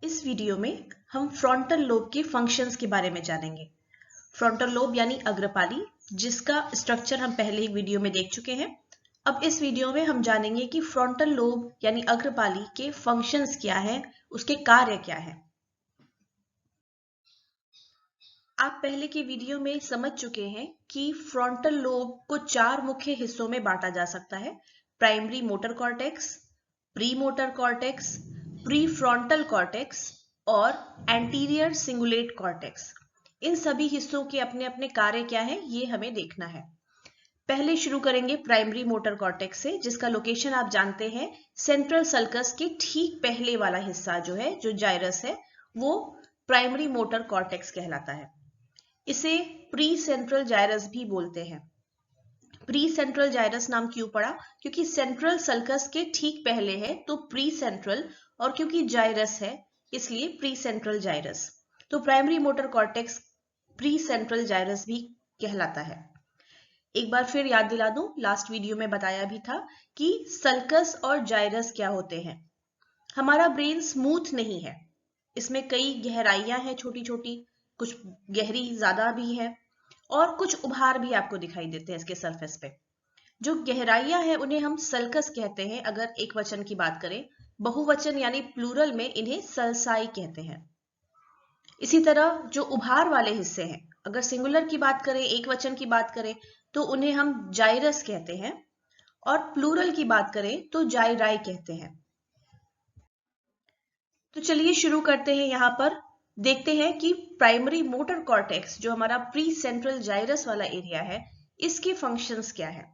इस वीडियो में हम फ्रंटल लोब के फंक्शंस के बारे में जानेंगे। फ्रंटल लोब यानी अग्रपाली, जिसका स्ट्रक्चर हम पहले ही वीडियो में देख चुके हैं। अब इस वीडियो में हम जानेंगे कि फ्रंटल लोब यानी अग्रपाली के फंक्शंस क्या है, उसके कार्य क्या है। आप पहले के वीडियो में समझ चुके हैं कि फ्रंटल लोब को 4 मुख्य हिस्सों में बांटा जा सकता है। Primary motor cortex, pre motor cortex, pre frontal cortex और एंटीरियर सिंगुलेट कॉर्टेक्स। इन सभी हिस्सों के अपने अपने कार्य क्या है, ये हमें देखना है। पहले शुरू करेंगे प्राइमरी मोटर कॉर्टेक्स से, जिसका लोकेशन आप जानते हैं सेंट्रल सल्कस के ठीक पहले वाला हिस्सा जो है, जो जाइरस है, वो प्राइमरी मोटर कॉर्टेक्स कहलाता है। इसे प्री सेंट्रल जाइरस भी बोलते हैं। प्री सेंट्रल जाइरस नाम क्यों पड़ा? क्योंकि सेंट्रल सल्कस के ठीक पहले है, तो प्री सेंट्रल, और क्योंकि जाइरस है इसलिए प्री सेंट्रल जाइरस। तो primary motor cortex precentral gyrus भी कहलाता है। एक बार फिर याद दिला दूं, लास्ट वीडियो में बताया भी था कि सल्कस और जाइरस क्या होते हैं। हमारा ब्रेन स्मूथ नहीं है, इसमें कई गहराइयां हैं, छोटी छोटी, कुछ गहरी ज्यादा भी है और कुछ उभार भी आपको दिखाई देते हैं इसके सरफेस पे। जो गहराइयां हैं उन्हें हम सल्कस कहते हैं अगर एक वचन की बात करें। बहुवचन यानी प्लूरल में इन्हें सल्साई कहते हैं। इसी तरह जो उभार वाले हिस्से हैं, अगर सिंगुलर की बात करें, एक वचन की बात करें, तो उन्हें हम जाइरस कहते हैं, और प्लूरल की बात करें तो जाइराई कहते हैं। तो चलिए शुरू करते हैं। यहाँ पर देखते हैं कि प्राइमरी मोटर कॉर्टेक्स, जो हमारा प्री सेंट्रल जाइरस वाला एरिया है, इसके फंक्शंस क्या है।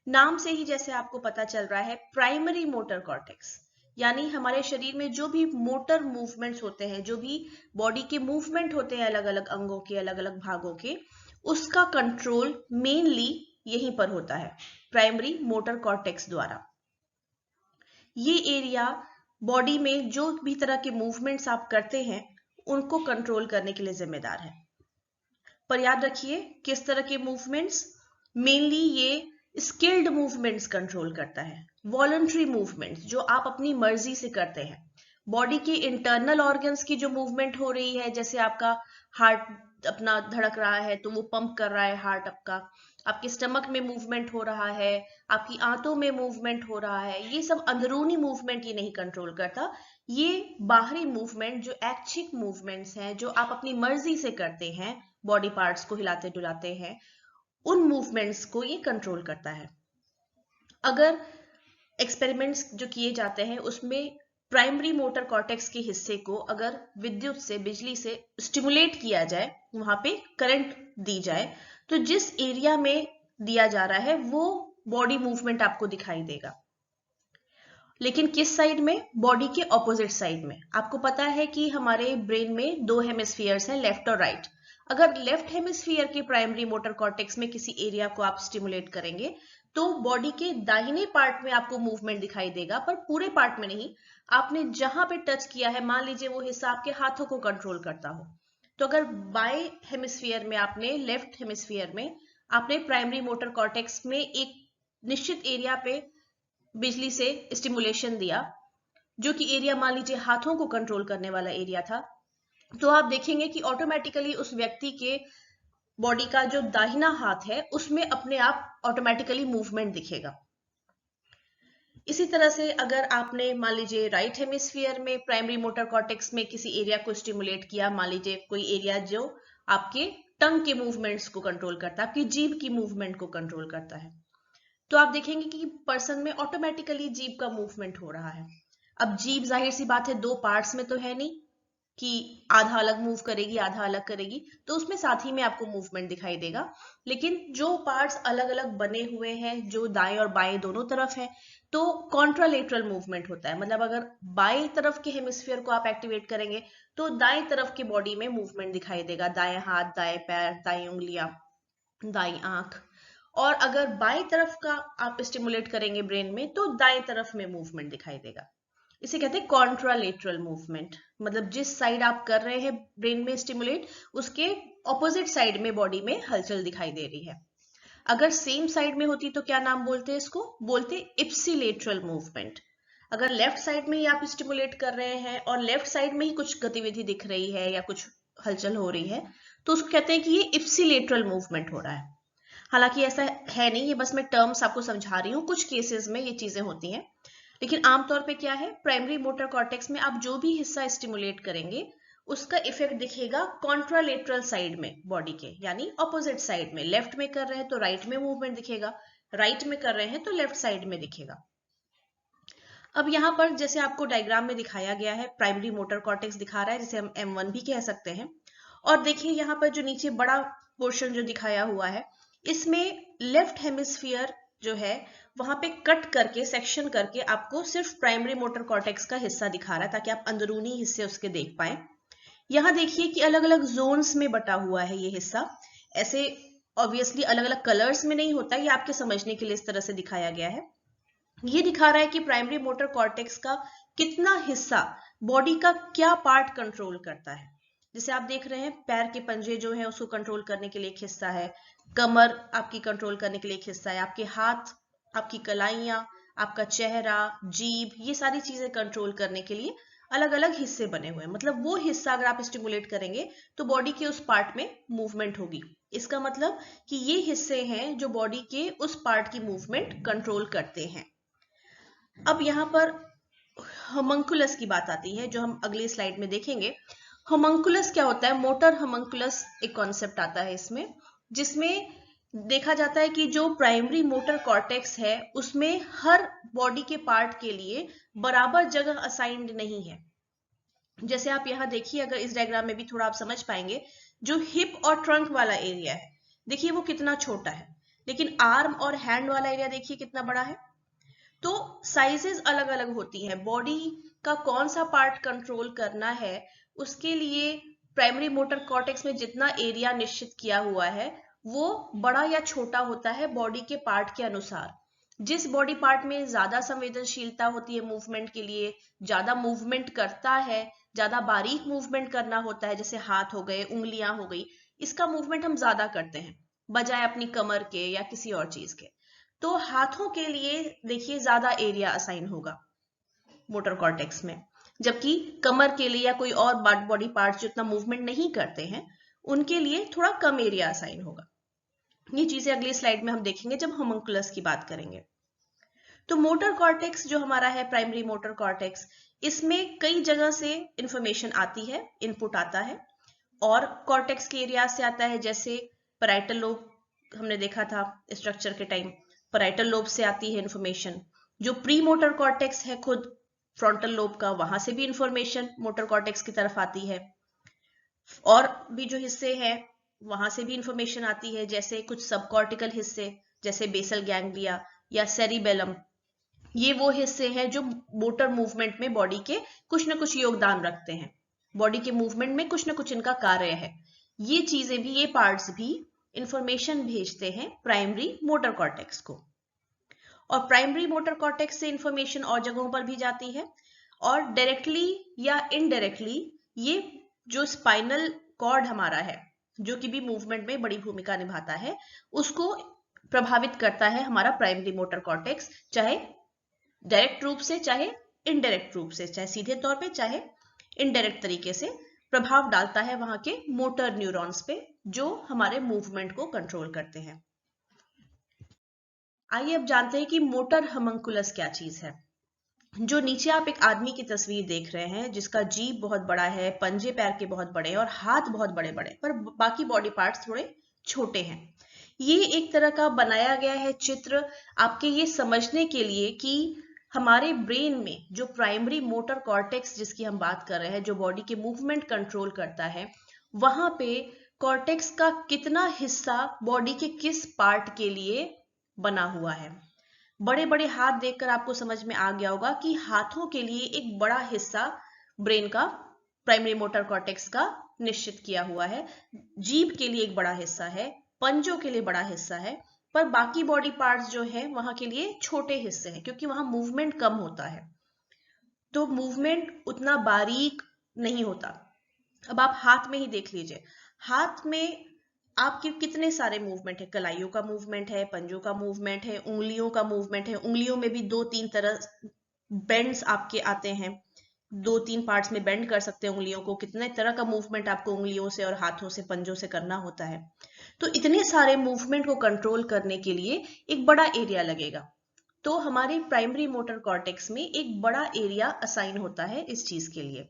नाम से ही जैसे आपको पता चल रहा है, प्राइमरी मोटर कॉर्टेक्स यानी हमारे शरीर में जो भी मोटर मूवमेंट्स होते हैं, जो भी बॉडी के मूवमेंट होते हैं अलग अलग अंगों के, अलग अलग भागों के, उसका कंट्रोल मेनली यहीं पर होता है, प्राइमरी मोटर कॉर्टेक्स द्वारा। ये एरिया बॉडी में जो भी तरह के मूवमेंट्स आप करते हैं उनको कंट्रोल करने के लिए जिम्मेदार है। पर याद रखिए, किस तरह के मूवमेंट्स? मेनली ये स्किल्ड मूवमेंट्स कंट्रोल करता है, वॉलंटरी मूवमेंट्स जो आप अपनी मर्जी से करते हैं। बॉडी के इंटरनल ऑर्गन्स की जो मूवमेंट हो रही है, जैसे आपका हार्ट अपना धड़क रहा है तो वो पंप कर रहा है हार्ट आपका, आपके स्टमक में मूवमेंट हो रहा है, आपकी आंतों में मूवमेंट हो रहा है, ये सब अंदरूनी मूवमेंट ये नहीं कंट्रोल करता। ये बाहरी मूवमेंट, जो ऐच्छिक मूवमेंट्स हैं, जो आप अपनी मर्जी से करते हैं, बॉडी पार्ट्स को हिलाते डुलाते हैं, उन मूवमेंट्स को ये कंट्रोल करता है। अगर एक्सपेरिमेंट्स जो किए जाते हैं उसमें प्राइमरी मोटर कॉर्टेक्स के हिस्से को अगर विद्युत से, बिजली से स्टिमुलेट किया जाए, वहां पे करंट दी जाए, तो जिस एरिया में दिया जा रहा है वो बॉडी मूवमेंट आपको दिखाई देगा। लेकिन किस साइड में? बॉडी के ऑपोजिट साइड में। आपको पता है कि हमारे ब्रेन में 2 हेमिस्फीयर्स हैं, लेफ्ट और राइट। अगर लेफ्ट हेमिस्फीयर के प्राइमरी मोटर कॉर्टेक्स में किसी एरिया को आप स्टिमुलेट करेंगे तो बॉडी के दाहिने पार्ट में आपको मूवमेंट दिखाई देगा, पर पूरे पार्ट में नहीं। आपने जहां पे टच किया है, मान लीजिए वो हिस्सा आपके हाथों को कंट्रोल करता हो, तो अगर बाएं हेमिस्फीयर में आपने, लेफ्ट हेमिस्फीयर में आपने प्राइमरी मोटर कॉर्टेक्स में एक निश्चित एरिया पे बिजली से स्टिमुलेशन दिया, जो कि एरिया मान लीजिए हाथों को कंट्रोल करने वाला एरिया था, तो आप देखेंगे कि ऑटोमेटिकली उस व्यक्ति के बॉडी का जो दाहिना हाथ है उसमें अपने आप ऑटोमेटिकली मूवमेंट दिखेगा। इसी तरह से अगर आपने मान लीजिए राइट हेमिस्फीयर में प्राइमरी मोटर कॉर्टेक्स में किसी एरिया को स्टिमुलेट किया, मान लीजिए कोई एरिया जो आपके टंग के मूवमेंट्स को कंट्रोल करता है, आपकी जीभ की मूवमेंट को कंट्रोल करता है, तो आप देखेंगे कि पर्सन में ऑटोमेटिकली जीभ का मूवमेंट हो रहा है। अब जीभ जाहिर सी बात है 2 पार्ट्स में तो है नहीं कि आधा अलग मूव करेगी आधा अलग करेगी, तो उसमें साथ ही में आपको मूवमेंट दिखाई देगा। लेकिन जो पार्ट्स अलग अलग बने हुए हैं, जो दाएं और बाएं दोनों तरफ है, तो कॉन्ट्रालेटरल मूवमेंट होता है। मतलब अगर बाएं तरफ के हेमिस्फीयर को आप एक्टिवेट करेंगे तो दाएं तरफ की बॉडी में मूवमेंट दिखाई देगा, दाएं हाथ, दाएं पैर, दाएं उंगलियां, दाईं आंख। और अगर बाएं तरफ का आप स्टिमुलेट करेंगे ब्रेन में तो दाएं तरफ में मूवमेंट दिखाई देगा। इसे कहते हैं कॉन्ट्रालेटरल मूवमेंट। मतलब जिस साइड आप कर रहे हैं ब्रेन में स्टिमुलेट, उसके ऑपोजिट साइड में बॉडी में हलचल दिखाई दे रही है। अगर सेम साइड में होती तो क्या नाम बोलते हैं इसको? बोलते इप्सिलेटरल मूवमेंट। अगर लेफ्ट साइड में ही आप स्टिमुलेट कर रहे हैं और लेफ्ट साइड में ही कुछ गतिविधि दिख रही है या कुछ हलचल हो रही है, तो उसको कहते हैं कि ये इप्सिलेटरल मूवमेंट हो रहा है। हालांकि ऐसा है नहीं, ये बस मैं टर्म्स आपको समझा रही हूँ, कुछ केसेस में ये चीजें होती हैं, लेकिन आमतौर पे क्या है, प्राइमरी मोटर कॉर्टेक्स में आप जो भी हिस्सा स्टिमुलेट करेंगे उसका इफेक्ट दिखेगा कॉन्ट्रालेटरल साइड में बॉडी के, यानी ऑपोजिट साइड में। लेफ्ट में कर रहे हैं तो राइट में मूवमेंट दिखेगा, राइट में कर रहे हैं तो लेफ्ट साइड में दिखेगा। अब यहाँ पर जैसे आपको डायग्राम में दिखाया गया है, प्राइमरी मोटर कॉर्टेक्स दिखा रहा है, जिसे हम M1 भी कह सकते हैं। और देखिए यहाँ पर जो नीचे बड़ा पोर्शन जो दिखाया हुआ है, इसमें लेफ्ट हेमिस्फीयर जो है वहां पे कट करके, सेक्शन करके आपको सिर्फ प्राइमरी मोटर कॉर्टेक्स का हिस्सा दिखा रहा है, ताकि आप अंदरूनी हिस्से उसके देख पाए। यहाँ देखिए कि अलग अलग जोन्स में बटा हुआ है ये हिस्सा, ऐसे ऑब्वियसली अलग अलग कलर्स में नहीं होता, ये आपके समझने के लिए इस तरह से दिखाया गया है। ये दिखा रहा है कि प्राइमरी मोटर कॉर्टेक्स का कितना हिस्सा बॉडी का क्या पार्ट कंट्रोल करता है। जैसे आप देख रहे हैं, पैर के पंजे जो है उसको कंट्रोल करने के लिए एक हिस्सा है, कमर आपकी कंट्रोल करने के लिए एक हिस्सा है, आपके हाथ, आपकी कलाइयां, आपका चेहरा, जीभ, ये सारी चीजें कंट्रोल करने के लिए अलग अलग हिस्से बने हुए हैं। मतलब वो हिस्सा अगर आप स्टिमुलेट करेंगे तो बॉडी के उस पार्ट में मूवमेंट होगी। इसका मतलब कि ये हिस्से हैं जो बॉडी के उस पार्ट की मूवमेंट कंट्रोल करते हैं। अब यहाँ पर होमंकुलस की बात आती है, जो हम अगली स्लाइड में देखेंगे। होमंकुलस क्या होता है? मोटर होमंकुलस एक कॉन्सेप्ट आता है इसमें, जिसमें देखा जाता है कि जो प्राइमरी मोटर कॉर्टेक्स है उसमें हर बॉडी के पार्ट के लिए बराबर जगह असाइंड नहीं है। जैसे आप यहाँ देखिए, अगर इस डायग्राम में भी थोड़ा आप समझ पाएंगे, जो हिप और ट्रंक वाला एरिया है देखिए वो कितना छोटा है, लेकिन आर्म और हैंड वाला एरिया देखिए कितना बड़ा है। तो साइजेस अलग अलग होती हैं, बॉडी का कौन सा पार्ट कंट्रोल करना है उसके लिए प्राइमरी मोटर कॉर्टेक्स में जितना एरिया निश्चित किया हुआ है वो बड़ा या छोटा होता है बॉडी के पार्ट के अनुसार। जिस बॉडी पार्ट में ज्यादा संवेदनशीलता होती है मूवमेंट के लिए, ज्यादा मूवमेंट करता है, ज्यादा बारीक मूवमेंट करना होता है, जैसे हाथ हो गए, उंगलियां हो गई, इसका मूवमेंट हम ज्यादा करते हैं बजाय अपनी कमर के या किसी और चीज के। तो हाथों के लिए देखिए ज्यादा एरिया असाइन होगा मोटर कॉर्टेक्स में, जबकि कमर के लिए या कोई और बॉडी पार्ट जो इतना मूवमेंट नहीं करते हैं उनके लिए थोड़ा कम एरिया असाइन होगा। ये चीजें अगली स्लाइड में हम देखेंगे जब होमंकुलस की बात करेंगे। तो मोटर कॉर्टेक्स जो हमारा है, प्राइमरी मोटर कॉर्टेक्स, इसमें कई जगह से इंफॉर्मेशन आती है, इनपुट आता है, और कॉर्टेक्स के एरिया से आता है, जैसे पैराइटल लोब हमने देखा था स्ट्रक्चर के टाइम, पैराइटल लोब से आती है इंफॉर्मेशन। जो प्री मोटर कॉर्टेक्स है खुद फ्रंटल लोब का, वहां से भी इंफॉर्मेशन मोटर कॉर्टेक्स की तरफ आती है, और भी जो हिस्से हैं वहां से भी इंफॉर्मेशन आती है, जैसे कुछ सब कॉर्टिकल हिस्से जैसे बेसल गैंग्लिया या सेरिबेलम। ये वो हिस्से हैं जो मोटर मूवमेंट में बॉडी के कुछ ना कुछ योगदान रखते हैं, बॉडी के मूवमेंट में कुछ ना कुछ इनका कार्य है। ये चीजें भी, ये पार्ट्स भी इंफॉर्मेशन भेजते हैं प्राइमरी मोटर कॉर्टेक्स को, और प्राइमरी मोटर कॉर्टेक्स से इंफॉर्मेशन और जगहों पर भी जाती है, और डायरेक्टली या इनडायरेक्टली ये जो स्पाइनल कॉर्ड हमारा है, जो कि भी मूवमेंट में बड़ी भूमिका निभाता है, उसको प्रभावित करता है हमारा प्राइमरी मोटर कॉर्टेक्स, चाहे डायरेक्ट रूप से चाहे इनडायरेक्ट रूप से, चाहे सीधे तौर पे चाहे इनडायरेक्ट तरीके से प्रभाव डालता है वहां के मोटर न्यूरॉन्स पे, जो हमारे मूवमेंट को कंट्रोल करते हैं। आइए अब जानते हैं कि मोटर होमंकुलस क्या चीज है। जो नीचे आप एक आदमी की तस्वीर देख रहे हैं, जिसका जीभ बहुत बड़ा है, पंजे पैर के बहुत बड़े हैं और हाथ बहुत बड़े बड़े, पर बाकी बॉडी पार्ट्स थोड़े छोटे हैं। ये एक तरह का बनाया गया है चित्र आपके ये समझने के लिए कि हमारे ब्रेन में जो प्राइमरी मोटर कॉर्टेक्स जिसकी हम बात कर रहे हैं, जो बॉडी के मूवमेंट कंट्रोल करता है, वहां पे कॉर्टेक्स का कितना हिस्सा बॉडी के किस पार्ट के लिए बना हुआ है। बड़े बड़े हाथ देखकर आपको समझ में आ गया होगा कि हाथों के लिए एक बड़ा हिस्सा ब्रेन का प्राइमरी मोटर कॉर्टेक्स का निश्चित किया हुआ है, जीभ के लिए एक बड़ा हिस्सा है, पंजों के लिए बड़ा हिस्सा है, पर बाकी बॉडी पार्ट्स जो है वहां के लिए छोटे हिस्से हैं, क्योंकि वहां मूवमेंट कम होता है, तो मूवमेंट उतना बारीक नहीं होता। अब आप हाथ में ही देख लीजिए, हाथ में आपके कितने सारे मूवमेंट है, कलाइयों का मूवमेंट है, पंजों का मूवमेंट है, उंगलियों का मूवमेंट है, उंगलियों में भी 2-3 तरह बेंड्स आपके आते हैं, 2-3 पार्ट्स में बेंड कर सकते हैं उंगलियों को, कितने तरह का मूवमेंट आपको उंगलियों से और हाथों से पंजों से करना होता है। तो इतने सारे मूवमेंट को कंट्रोल करने के लिए एक बड़ा एरिया लगेगा। तो हमारे प्राइमरी मोटर कॉर्टेक्स में एक बड़ा एरिया असाइन होता है इस चीज के लिए।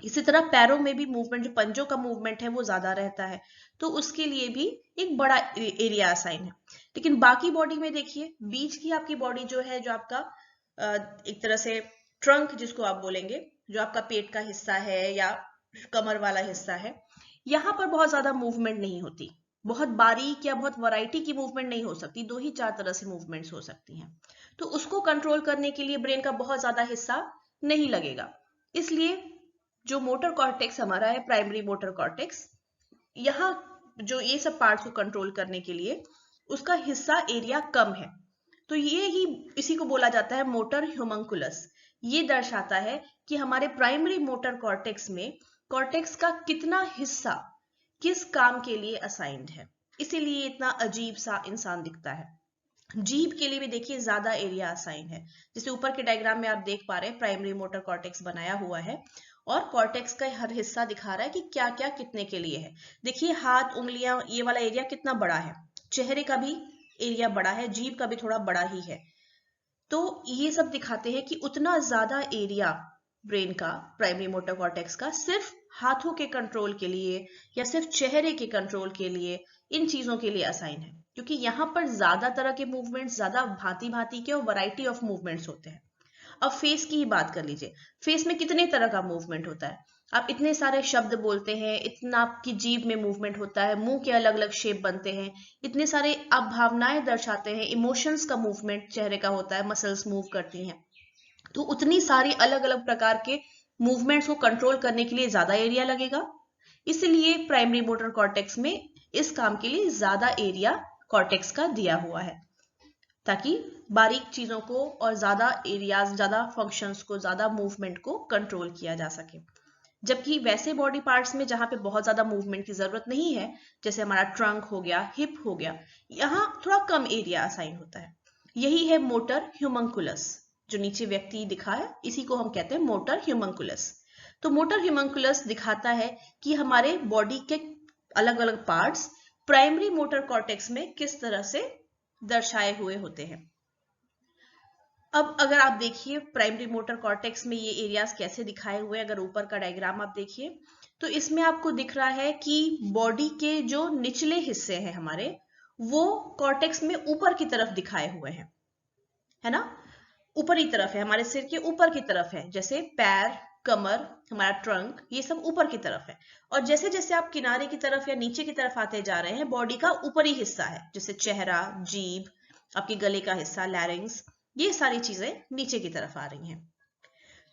इसी तरह पैरों में भी मूवमेंट, जो पंजों का मूवमेंट है वो ज्यादा रहता है, तो उसके लिए भी एक बड़ा एरिया असाइन है। लेकिन बाकी बॉडी में देखिए, बीच की आपकी बॉडी जो है, जो आपका एक तरह से ट्रंक जिसको आप बोलेंगे, जो आपका पेट का हिस्सा है या कमर वाला हिस्सा है, यहाँ पर बहुत ज्यादा मूवमेंट नहीं होती, बहुत बारीक या बहुत वैरायटी की मूवमेंट नहीं हो सकती, 2 ही 4 तरह से मूवमेंट्स हो सकती हैं। तो उसको कंट्रोल करने के लिए ब्रेन का बहुत ज्यादा हिस्सा नहीं लगेगा। इसलिए जो मोटर कॉर्टेक्स हमारा है, प्राइमरी मोटर कॉर्टेक्स, यहाँ जो ये सब पार्ट्स को कंट्रोल करने के लिए उसका हिस्सा एरिया कम है। तो ये ही इसी को बोला जाता है मोटर ह्यूमंकुलस। ये दर्शाता है कि हमारे प्राइमरी मोटर कॉर्टेक्स में कॉर्टेक्स का कितना हिस्सा किस काम के लिए असाइंड है, इसीलिए इतना अजीब सा इंसान दिखता है। जीभ के लिए भी देखिए ज्यादा एरिया असाइन है, जैसे ऊपर के डायग्राम में आप देख पा रहे हैं प्राइमरी मोटर कॉर्टेक्स बनाया हुआ है और कॉर्टेक्स का हर हिस्सा दिखा रहा है कि क्या क्या कितने के लिए है। देखिए हाथ, उंगलियां, ये वाला एरिया कितना बड़ा है, चेहरे का भी एरिया बड़ा है, जीभ का भी थोड़ा बड़ा ही है। तो ये सब दिखाते हैं कि उतना ज्यादा एरिया ब्रेन का, प्राइमरी मोटर कॉर्टेक्स का, सिर्फ हाथों के कंट्रोल के लिए या सिर्फ चेहरे के कंट्रोल के लिए, इन चीजों के लिए असाइन है, क्योंकि यहाँ पर ज्यादा तरह के मूवमेंट्स, ज्यादा भांति भांति के और वैरायटी ऑफ मूवमेंट्स होते हैं। अब फेस की ही बात कर लीजिए, फेस में कितने तरह का मूवमेंट होता है, आप इतने सारे शब्द बोलते हैं, इतना आपकी जीभ में मूवमेंट होता है, मुंह के अलग अलग शेप बनते हैं, इतने सारे आप भावनाएं दर्शाते हैं, इमोशंस का मूवमेंट चेहरे का होता है, मसल्स मूव करती हैं। तो उतनी सारी अलग अलग प्रकार के मूवमेंट्स को कंट्रोल करने के लिए ज्यादा एरिया लगेगा, इसलिए प्राइमरी मोटर कॉर्टेक्स में इस काम के लिए ज्यादा एरिया कॉर्टेक्स का दिया हुआ है, ताकि बारीक चीजों को और ज्यादा एरियाज, ज्यादा फंक्शंस को, ज्यादा मूवमेंट को कंट्रोल किया जा सके। जबकि वैसे बॉडी पार्ट्स में जहां पे बहुत ज्यादा मूवमेंट की जरूरत नहीं है, जैसे हमारा ट्रंक हो गया, हिप हो गया, यहाँ थोड़ा कम एरिया असाइन होता है। यही है मोटर ह्यूमंकुलस, जो नीचे व्यक्ति दिखा है, इसी को हम कहते हैं मोटर ह्यूमंकुलस। तो मोटर ह्यूमंकुलस दिखाता है कि हमारे बॉडी के अलग अलग पार्ट्स प्राइमरी मोटर कॉर्टेक्स में किस तरह से दर्शाए हुए होते हैं। अब अगर आप देखिए प्राइमरी मोटर कॉर्टेक्स में ये एरियाज कैसे दिखाए हुए हैं, अगर ऊपर का डायग्राम आप देखिए तो इसमें आपको दिख रहा है कि बॉडी के जो निचले हिस्से हैं हमारे, वो कॉर्टेक्स में ऊपर की तरफ दिखाए हुए हैं, है ना, ऊपरी तरफ है, हमारे सिर के ऊपर की तरफ है, जैसे पैर, कमर, हमारा ट्रंक, ये सब ऊपर की तरफ है। और जैसे जैसे आप किनारे की तरफ या नीचे की तरफ आते जा रहे हैं, बॉडी का ऊपरी हिस्सा है, जैसे चेहरा, जीभ, आपके गले का हिस्सा, लैरिंग्स, ये सारी चीजें नीचे की तरफ आ रही हैं।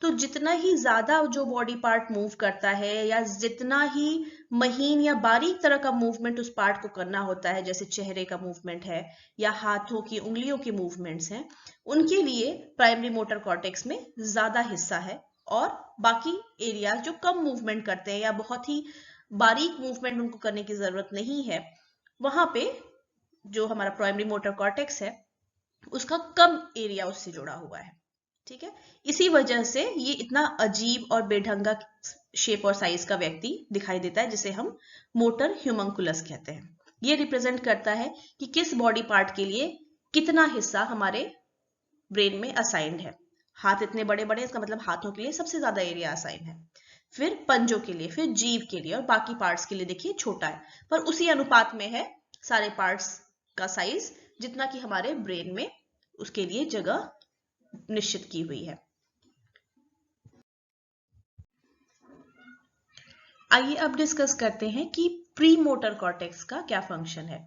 तो जितना ही ज्यादा जो बॉडी पार्ट मूव करता है या जितना ही महीन या बारीक तरह का मूवमेंट उस पार्ट को करना होता है, जैसे चेहरे का मूवमेंट है या हाथों की, उंगलियों की मूवमेंट्स हैं, उनके लिए प्राइमरी मोटर कॉर्टेक्स में ज्यादा हिस्सा है। और बाकी एरिया जो कम मूवमेंट करते हैं या बहुत ही बारीक मूवमेंट उनको करने की जरूरत नहीं है, वहां पे जो हमारा प्राइमरी मोटर कॉर्टेक्स है उसका कम एरिया उससे जुड़ा हुआ है। ठीक है, इसी वजह से ये इतना अजीब और बेढंगा शेप और साइज का व्यक्ति दिखाई देता है, जिसे हम मोटर ह्यूमंकुलस कहते हैं। ये रिप्रेजेंट करता है कि किस बॉडी पार्ट के लिए कितना हिस्सा हमारे ब्रेन में असाइंड है। हाथ इतने बड़े बड़े, इसका मतलब हाथों के लिए सबसे ज्यादा एरिया असाइन है, फिर पंजों के लिए, फिर जीभ के लिए, और बाकी पार्ट्स के लिए देखिए छोटा है, पर उसी अनुपात में है सारे पार्ट्स का साइज, जितना कि हमारे ब्रेन में उसके लिए जगह निश्चित की हुई है। आइए अब डिस्कस करते हैं कि प्री मोटर कॉर्टेक्स का क्या फंक्शन है।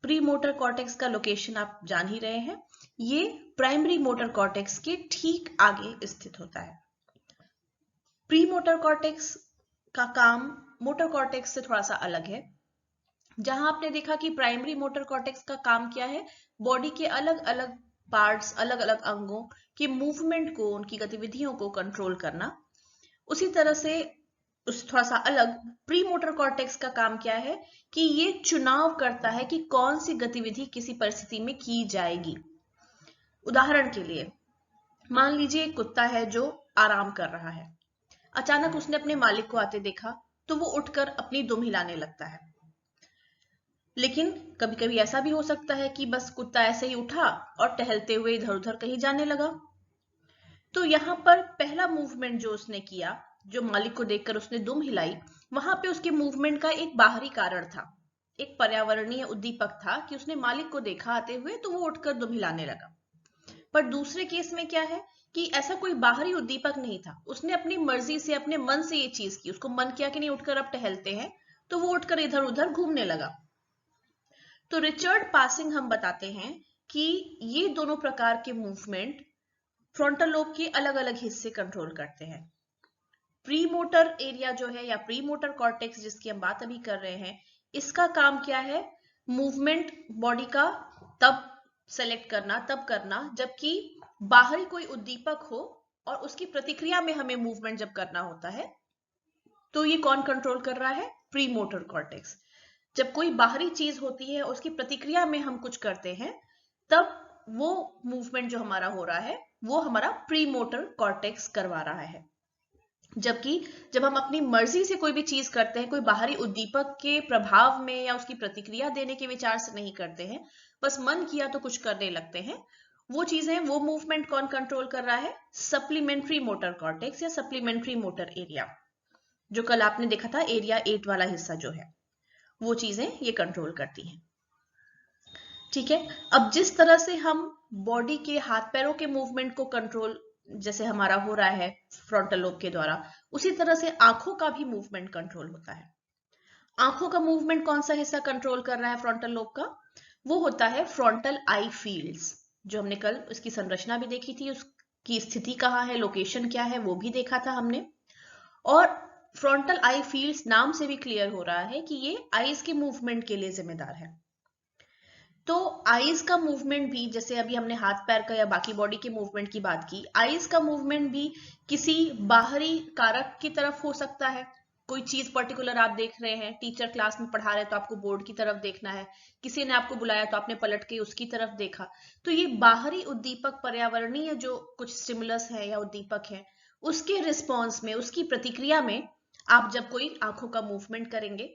प्री मोटर कॉर्टेक्स का लोकेशन आप जान ही रहे हैं, ये प्राइमरी मोटर कॉर्टेक्स के ठीक आगे स्थित होता है। प्री मोटर कॉर्टेक्स का काम मोटर कॉर्टेक्स से थोड़ा सा अलग है। जहां आपने देखा कि प्राइमरी मोटर कॉर्टेक्स का काम क्या है, बॉडी के अलग अलग पार्ट्स, अलग अलग अंगों के मूवमेंट को, उनकी गतिविधियों को कंट्रोल करना, उसी तरह से उस थोड़ा सा अलग प्री मोटर कॉर्टेक्स का काम क्या है कि ये चुनाव करता है कि कौन सी गतिविधि किसी परिस्थिति में की जाएगी। उदाहरण के लिए मान लीजिए एक कुत्ता है जो आराम कर रहा है, अचानक उसने अपने मालिक को आते देखा तो वो उठकर अपनी दुम हिलाने लगता है। लेकिन कभी कभी ऐसा भी हो सकता है कि बस कुत्ता ऐसे ही उठा और टहलते हुए इधर उधर कहीं जाने लगा। तो यहाँ पर पहला मूवमेंट जो उसने किया, जो मालिक को देखकर उसने दुम हिलाई, वहां पे उसके मूवमेंट का एक बाहरी कारण था, एक पर्यावरणीय उद्दीपक था कि उसने मालिक को देखा आते हुए तो वो उठकर दुम हिलाने लगा। पर दूसरे केस में क्या है कि ऐसा कोई बाहरी उद्दीपक नहीं था, उसने अपनी मर्जी से अपने मन से ये चीज की, उसको मन किया कि नहीं उठकर अब टहलते हैं, तो वो उठकर इधर उधर घूमने लगा। तो रिचर्ड पासिंग हम बताते हैं कि ये दोनों प्रकार के मूवमेंट फ्रंटल लोब के अलग अलग हिस्से कंट्रोल करते हैं। प्री मोटर एरिया जो है या प्री मोटर कॉर्टेक्स जिसकी हम बात अभी कर रहे हैं, इसका काम क्या है, मूवमेंट बॉडी का तब सेलेक्ट करना, तब करना जबकि बाहरी कोई उद्दीपक हो और उसकी प्रतिक्रिया में हमें मूवमेंट जब करना होता है, तो ये कौन कंट्रोल कर रहा है, प्री मोटर कॉर्टेक्स। जब कोई बाहरी चीज होती है उसकी प्रतिक्रिया में हम कुछ करते हैं, तब वो मूवमेंट जो हमारा हो रहा है वो हमारा प्री मोटर कॉर्टेक्स करवा रहा है। जबकि जब हम अपनी मर्जी से कोई भी चीज करते हैं, कोई बाहरी उद्दीपक के प्रभाव में या उसकी प्रतिक्रिया देने के विचार से नहीं करते हैं, बस मन किया तो कुछ करने लगते हैं, वो चीजें, वो मूवमेंट कौन कंट्रोल कर रहा है, सप्लीमेंट्री मोटर कॉर्टेक्स या सप्लीमेंट्री मोटर एरिया, जो कल आपने देखा था एरिया 8 वाला हिस्सा जो है, वो चीजें ये कंट्रोल करती हैं। ठीक है, अब जिस तरह से हम बॉडी के हाथ पैरों के मूवमेंट को कंट्रोल जैसे हमारा हो रहा है फ्रंटल लोब के द्वारा, उसी तरह से आंखों का भी मूवमेंट कंट्रोल होता है। आंखों का मूवमेंट कौन सा हिस्सा कंट्रोल कर रहा है फ्रंटल लोब का, वो होता है फ्रंटल आई फील्ड्स, जो हमने कल उसकी संरचना भी देखी थी, उसकी स्थिति कहाँ है, लोकेशन क्या है, वो भी देखा था हमने। और फ्रंटल आई फील्ड्स नाम से भी क्लियर हो रहा है कि ये आईज के मूवमेंट के लिए जिम्मेदार है। तो आईज का मूवमेंट भी, जैसे अभी हमने हाथ पैर का या बाकी बॉडी के मूवमेंट की बात की, आईज का मूवमेंट भी किसी बाहरी कारक की तरफ हो सकता है। कोई चीज पर्टिकुलर आप देख रहे हैं, टीचर क्लास में पढ़ा रहे हैं तो आपको बोर्ड की तरफ देखना है, किसी ने आपको बुलाया तो आपने पलट के उसकी तरफ देखा। तो ये बाहरी उद्दीपक, पर्यावरणीय जो कुछ स्टिमुलस है या उद्दीपक है, उसके रिस्पॉन्स में, उसकी प्रतिक्रिया में आप जब कोई आंखों का मूवमेंट करेंगे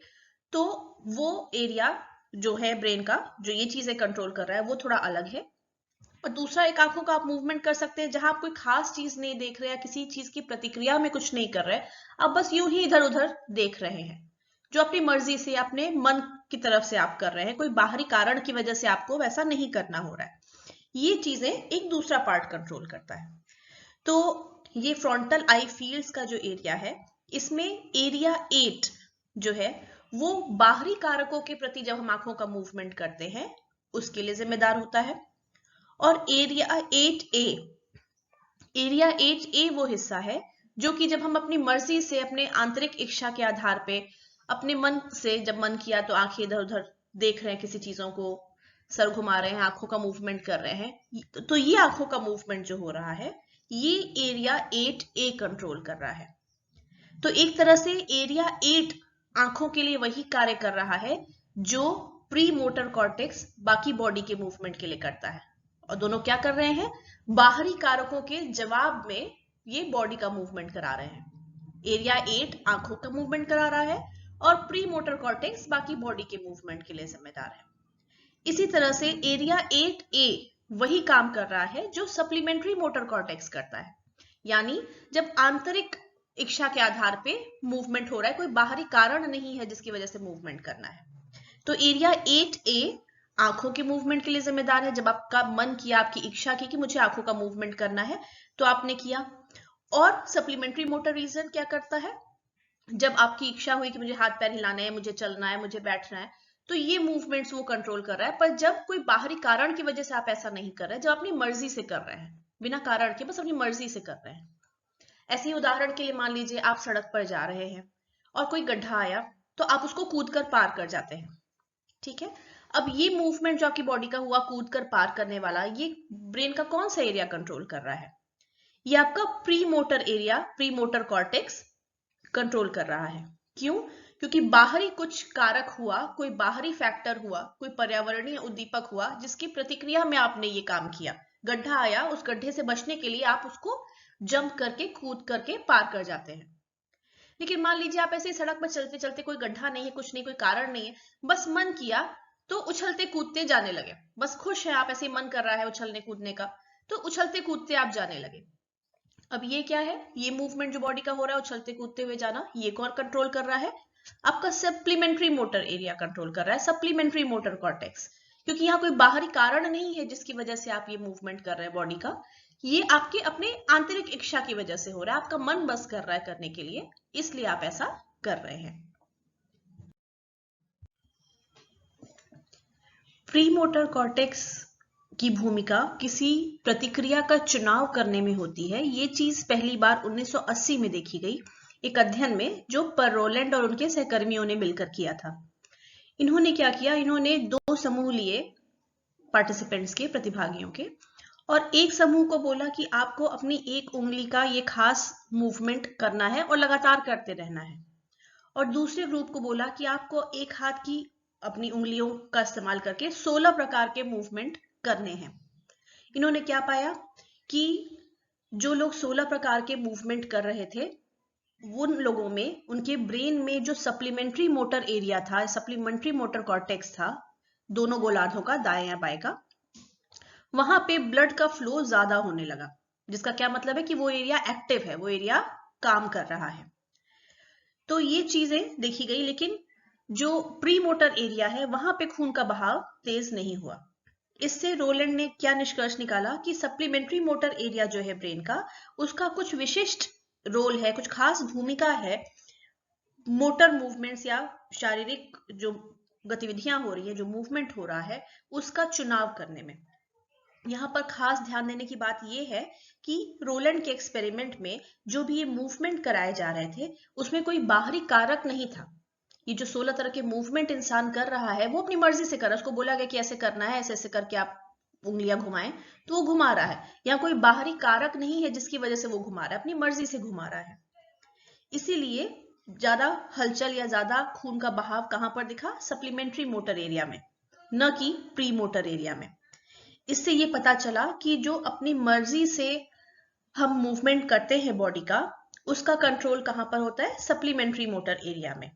तो वो एरिया जो है ब्रेन का, जो ये चीजें कंट्रोल कर रहा है, वो थोड़ा अलग है। और दूसरा, एक आंखों का आप मूवमेंट कर सकते हैं जहां आप कोई खास चीज नहीं देख रहे हैं, किसी चीज की प्रतिक्रिया में कुछ नहीं कर रहे, आप बस यूं ही इधर उधर देख रहे हैं, जो अपनी मर्जी से, अपने मन की तरफ से आप कर रहे हैं, कोई बाहरी कारण की वजह से आपको वैसा नहीं करना हो रहा है। ये चीजें एक दूसरा पार्ट कंट्रोल करता है। तो ये फ्रंटल आई फील्ड्स का जो एरिया है, इसमें एरिया 8 जो है वो बाहरी कारकों के प्रति जब हम आंखों का मूवमेंट करते हैं उसके लिए जिम्मेदार होता है। और एरिया 8A वो हिस्सा है जो कि जब हम अपनी मर्जी से, अपने आंतरिक इच्छा के आधार पे, अपने मन से जब मन किया तो आंखें इधर उधर देख रहे हैं, किसी चीजों को सर घुमा रहे हैं, आंखों का मूवमेंट कर रहे हैं, तो ये आंखों का मूवमेंट जो हो रहा है ये एरिया 8A कंट्रोल कर रहा है। तो एक तरह से एरिया 8 आंखों के लिए वही कार्य कर रहा है जो प्री मोटर कॉर्टेक्स बाकी बॉडी के मूवमेंट के लिए करता है। और दोनों क्या कर रहे हैं, बाहरी कारकों के जवाब में ये बॉडी का मूवमेंट करा रहे हैं। एरिया 8 आंखों का मूवमेंट करा रहा है और प्री मोटर कॉर्टेक्स बाकी बॉडी के मूवमेंट के लिए जिम्मेदार है। इसी तरह से एरिया 8A वही काम कर रहा है जो सप्लीमेंट्री मोटर कॉर्टेक्स करता है, यानी जब आंतरिक इच्छा के आधार पे मूवमेंट हो रहा है, कोई बाहरी कारण नहीं है जिसकी वजह से मूवमेंट करना है, तो एरिया 8A आंखों के मूवमेंट के लिए जिम्मेदार है। जब आपका मन किया, आपकी इच्छा की कि मुझे आंखों का मूवमेंट करना है, तो आपने किया। और सप्लीमेंट्री मोटर रीजन क्या करता है, जब आपकी इच्छा हुई कि मुझे हाथ पैर हिलाना है, मुझे चलना है, मुझे बैठना है, तो ये मूवमेंट्स वो कंट्रोल कर रहा है। पर जब कोई बाहरी कारण की वजह से आप ऐसा नहीं कर रहे, जब अपनी मर्जी से कर रहे हैं, बिना कारण के बस अपनी मर्जी से कर रहे हैं। ऐसे ही उदाहरण के लिए मान लीजिए आप सड़क पर जा रहे हैं और कोई गड्ढा आया तो आप उसको कूद कर पार कर जाते हैं। ठीक है, अब ये मूवमेंट जो आपकी बॉडी का हुआ कूद कर पार करने वाला, ये ब्रेन का कौन सा एरिया कंट्रोल कर रहा है, ये आपका pre motor area, pre motor cortex control कर रहा है। क्यों, क्योंकि बाहरी कुछ कारक हुआ, कोई बाहरी फैक्टर हुआ, कोई पर्यावरणीय उद्दीपक हुआ जिसकी प्रतिक्रिया में आपने ये काम किया, गड्ढा आया, उस गड्ढे से बचने के लिए आप उसको जंप करके, कूद करके पार कर जाते हैं। लेकिन मान लीजिए आप ऐसे ही सड़क पर चलते चलते, कोई गड्ढा नहीं है, कुछ नहीं, कोई कारण नहीं है, बस मन किया तो उछलते कूदते जाने लगे। बस खुश है आप, ऐसे ही मन कर रहा है उछलने कूदने का, तो उछलते कूदते आप जाने लगे। अब ये क्या है? ये मूवमेंट जो बॉडी का हो रहा है, उछलते कूदते हुए जाना, ये कौन कंट्रोल कर रहा है? आपका सप्लीमेंट्री मोटर एरिया कंट्रोल कर रहा है, सप्लीमेंट्री मोटर कॉर्टेक्स। क्योंकि यहाँ कोई बाहरी कारण नहीं है जिसकी वजह से आप ये मूवमेंट कर रहे हैं बॉडी का, ये आपके अपने आंतरिक इच्छा की वजह से हो रहा है, आपका मन बस कर रहा है करने के लिए, इसलिए आप ऐसा कर रहे हैं। प्री मोटर कॉर्टेक्स की भूमिका किसी प्रतिक्रिया का चुनाव करने में होती है। ये चीज पहली बार 1980 में देखी गई एक अध्ययन में, जो पररोलैंड और उनके सहकर्मियों ने मिलकर किया था। इन्होंने क्या किया? इन्होंने 2 समूह लिए पार्टिसिपेंट्स के, प्रतिभागियों के, और एक समूह को बोला कि आपको अपनी एक उंगली का ये खास मूवमेंट करना है और लगातार करते रहना है, और दूसरे ग्रुप को बोला कि आपको एक हाथ की अपनी उंगलियों का इस्तेमाल करके 16 प्रकार के मूवमेंट करने हैं। इन्होंने क्या पाया कि जो लोग 16 प्रकार के मूवमेंट कर रहे थे, उन लोगों में, उनके ब्रेन में जो सप्लीमेंट्री मोटर एरिया था, सप्लीमेंट्री मोटर कॉर्टेक्स था, दोनों गोलार्धों का, दाएं या बाएं का, वहां पे ब्लड का फ्लो ज्यादा होने लगा, जिसका क्या मतलब है कि वो एरिया एक्टिव है, वो एरिया काम कर रहा है। तो ये चीजें देखी गई, लेकिन जो प्री मोटर एरिया है वहां पे खून का बहाव तेज नहीं हुआ। इससे रोलैंड ने क्या निष्कर्ष निकाला कि सप्लीमेंट्री मोटर एरिया जो है ब्रेन का, उसका कुछ विशिष्ट रोल है, कुछ खास भूमिका है मोटर मूवमेंट्स या शारीरिक जो गतिविधियां हो रही है, जो मूवमेंट हो रहा है, उसका चुनाव करने में। यहाँ पर खास ध्यान देने की बात यह है कि रोलैंड के एक्सपेरिमेंट में जो भी ये मूवमेंट कराए जा रहे थे, उसमें कोई बाहरी कारक नहीं था। ये जो 16 तरह के मूवमेंट इंसान कर रहा है, वो अपनी मर्जी से कर रहा है, उसको बोला गया कि ऐसे करना है, ऐसे ऐसे करके आप उंगलियां घुमाएं, तो वो घुमा रहा है। यहाँ कोई बाहरी कारक नहीं है जिसकी वजह से वो घुमा रहा है, अपनी मर्जी से घुमा रहा है। इसीलिए ज्यादा हलचल या ज्यादा खून का बहाव कहां पर दिखा? सप्लीमेंट्री मोटर एरिया में, न कि प्री मोटर एरिया में। इससे ये पता चला कि जो अपनी मर्जी से हम मूवमेंट करते हैं बॉडी का, उसका कंट्रोल कहां पर होता है? सप्लीमेंट्री मोटर एरिया में।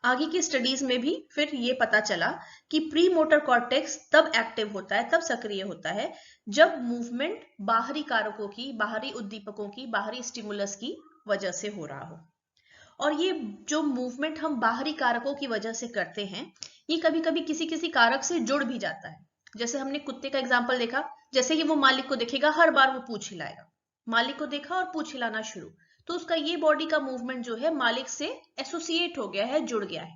आगे की स्टडीज में भी फिर ये पता चला कि प्री मोटर कॉर्टेक्स तब एक्टिव होता है, तब सक्रिय होता है, जब मूवमेंट बाहरी कारकों की, बाहरी उद्दीपकों की, बाहरी स्टिमुलस की वजह से हो रहा हो। और ये जो मूवमेंट हम बाहरी कारकों की वजह से करते हैं, ये कभी कभी किसी किसी कारक से जुड़ भी जाता है। जैसे हमने कुत्ते का एग्जाम्पल देखा, जैसे ही वो मालिक को देखेगा हर बार वो पूंछ हिलाएगा, मालिक को देखा और पूंछ हिलाना शुरू, तो उसका ये बॉडी का मूवमेंट जो है मालिक से एसोसिएट हो गया है, जुड़ गया है।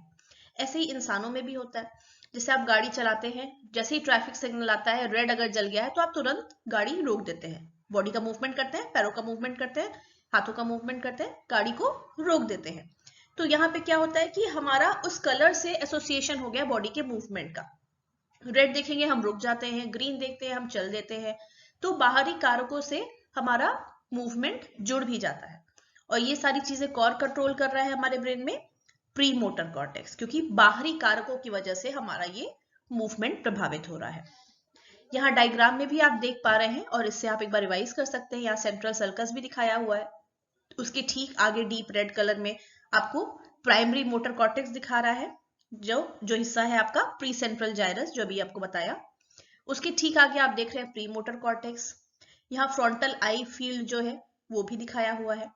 ऐसे ही इंसानों में भी होता है। जैसे आप गाड़ी चलाते हैं, जैसे ही ट्रैफिक सिग्नल आता है, रेड अगर जल गया है, तो आप तुरंत गाड़ी रोक देते हैं, बॉडी का मूवमेंट करते हैं, पैरों का मूवमेंट करते हैं, हाथों का मूवमेंट करते हैं, गाड़ी को रोक देते हैं। तो यहाँ पे क्या होता है कि हमारा उस कलर से एसोसिएशन हो गया बॉडी के मूवमेंट का। रेड देखेंगे हम रुक जाते हैं, ग्रीन देखते हैं हम चल देते हैं। तो बाहरी कारकों से हमारा मूवमेंट जुड़ भी जाता है, और ये सारी चीजें कौन कंट्रोल कर रहा है हमारे ब्रेन में? प्री मोटर कॉर्टेक्स, क्योंकि बाहरी कारकों की वजह से हमारा ये मूवमेंट प्रभावित हो रहा है। यहाँ डायग्राम में भी आप देख पा रहे हैं, और इससे आप एक बार रिवाइज कर सकते हैं। यहाँ सेंट्रल सर्कस भी दिखाया हुआ है, उसके ठीक आगे डीप रेड कलर में आपको प्राइमरी मोटर कॉर्टेक्स दिखा रहा है, जो हिस्सा है आपका प्री सेंट्रल जाइरस, जो अभी आपको बताया। उसके ठीक आगे आप देख रहे हैं प्री मोटर कॉर्टेक्स। यहाँ फ्रंटल आई फील्ड जो है वो भी दिखाया हुआ है।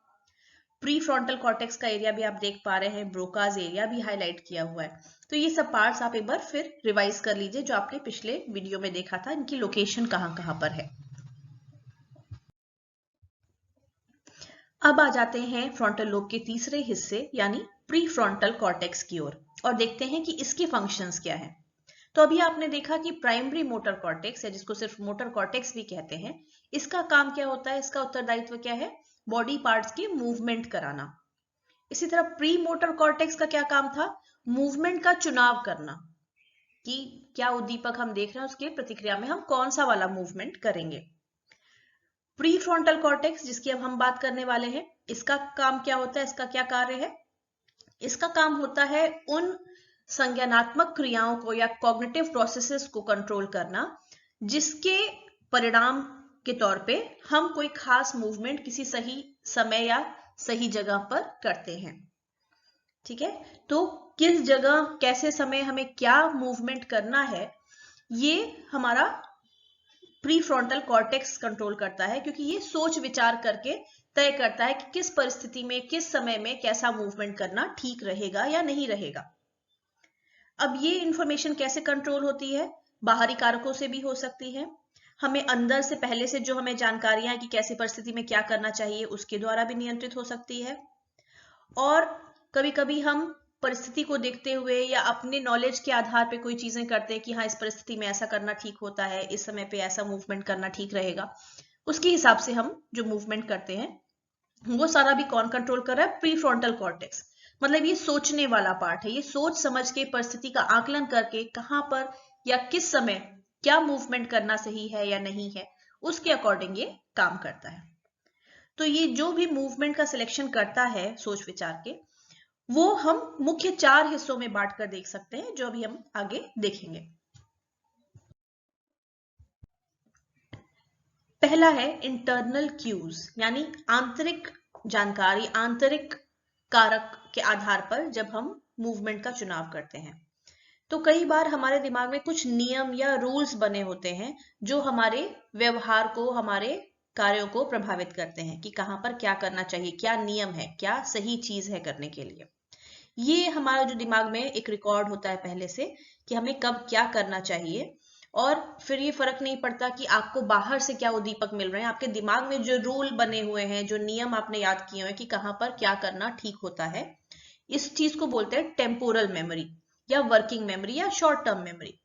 प्री फ्रंटल कॉर्टेक्स का एरिया भी आप देख पा रहे हैं, ब्रोकाज एरिया भी हाईलाइट किया हुआ है। तो ये सब पार्ट्स आप एक बार फिर रिवाइज कर लीजिए, जो आपने पिछले वीडियो में देखा था, इनकी लोकेशन कहां कहां पर है। अब आ जाते हैं फ्रंटल लोब के तीसरे हिस्से यानी प्री फ्रंटल कॉर्टेक्स की ओर, और देखते हैं कि इसके फंक्शंस क्या हैं। तो अभी आपने देखा कि प्राइमरी मोटर कॉर्टेक्स, या जिसको सिर्फ मोटर कॉर्टेक्स भी कहते हैं, इसका काम क्या होता है? इसका उत्तरदायित्व क्या है? बॉडी पार्ट्स की मूवमेंट कराना। इसी तरह प्री मोटर कॉर्टेक्स का क्या काम था? मूवमेंट का चुनाव करना, कि क्या उद्दीपक हम देख रहे हैं उसके प्रतिक्रिया में हम कौन सा वाला मूवमेंट करेंगे। प्री फ्रंटल कॉर्टेक्स, जिसकी अब हम बात करने वाले हैं, इसका काम क्या होता है? इसका क्या कार्य है? इसका काम होता है उन संज्ञानात्मक क्रियाओं को या कॉग्निटिव प्रोसेसेस को कंट्रोल करना, जिसके परिणाम के तौर पे हम कोई खास मूवमेंट किसी सही समय या सही जगह पर करते हैं। ठीक है, तो किस जगह कैसे समय हमें क्या मूवमेंट करना है, ये हमारा प्रीफ्रंटल कॉर्टेक्स कंट्रोल करता है, क्योंकि ये सोच विचार करके तय करता है कि किस परिस्थिति में किस समय में कैसा मूवमेंट करना ठीक रहेगा या नहीं रहेगा। अब ये इंफॉर्मेशन कैसे कंट्रोल होती है? बाहरी कारकों से भी हो सकती है, हमें अंदर से पहले से जो हमें जानकारियां है कि कैसी परिस्थिति में क्या करना चाहिए उसके द्वारा भी नियंत्रित हो सकती है, और कभी कभी हम परिस्थिति को देखते हुए या अपने नॉलेज के आधार पे कोई चीजें करते हैं कि हाँ इस परिस्थिति में ऐसा करना ठीक होता है, इस समय पे ऐसा मूवमेंट करना ठीक रहेगा, उसके हिसाब से हम जो मूवमेंट करते हैं वो सारा भी कौन कंट्रोल कर रहा है? Prefrontal cortex. मतलब ये सोचने वाला पार्ट है, ये सोच समझ के परिस्थिति का आकलन करके कहां पर या किस समय क्या मूवमेंट करना सही है या नहीं है, उसके अकॉर्डिंग ये काम करता है। तो ये जो भी मूवमेंट का सिलेक्शन करता है सोच विचार के, वो हम मुख्य 4 हिस्सों में बांट कर देख सकते हैं, जो अभी हम आगे देखेंगे। पहला है इंटरनल क्यूज, यानी आंतरिक जानकारी, आंतरिक कारक के आधार पर जब हम मूवमेंट का चुनाव करते हैं। तो कई बार हमारे दिमाग में कुछ नियम या रूल्स बने होते हैं जो हमारे व्यवहार को, हमारे कार्यों को प्रभावित करते हैं कि कहां पर क्या करना चाहिए, क्या नियम है, क्या सही चीज है करने के लिए। ये हमारा जो दिमाग में एक रिकॉर्ड होता है पहले से कि हमें कब क्या करना चाहिए, और फिर ये फर्क नहीं पड़ता कि आपको बाहर से क्या उद्दीपक मिल रहे हैं, आपके दिमाग में जो रूल बने हुए हैं, जो नियम आपने याद किए हुए हैं कि कहां पर क्या करना ठीक होता है, इस चीज को बोलते हैं टेम्पोरल मेमोरी या वर्किंग मेमोरी या शॉर्ट टर्म मेमोरी।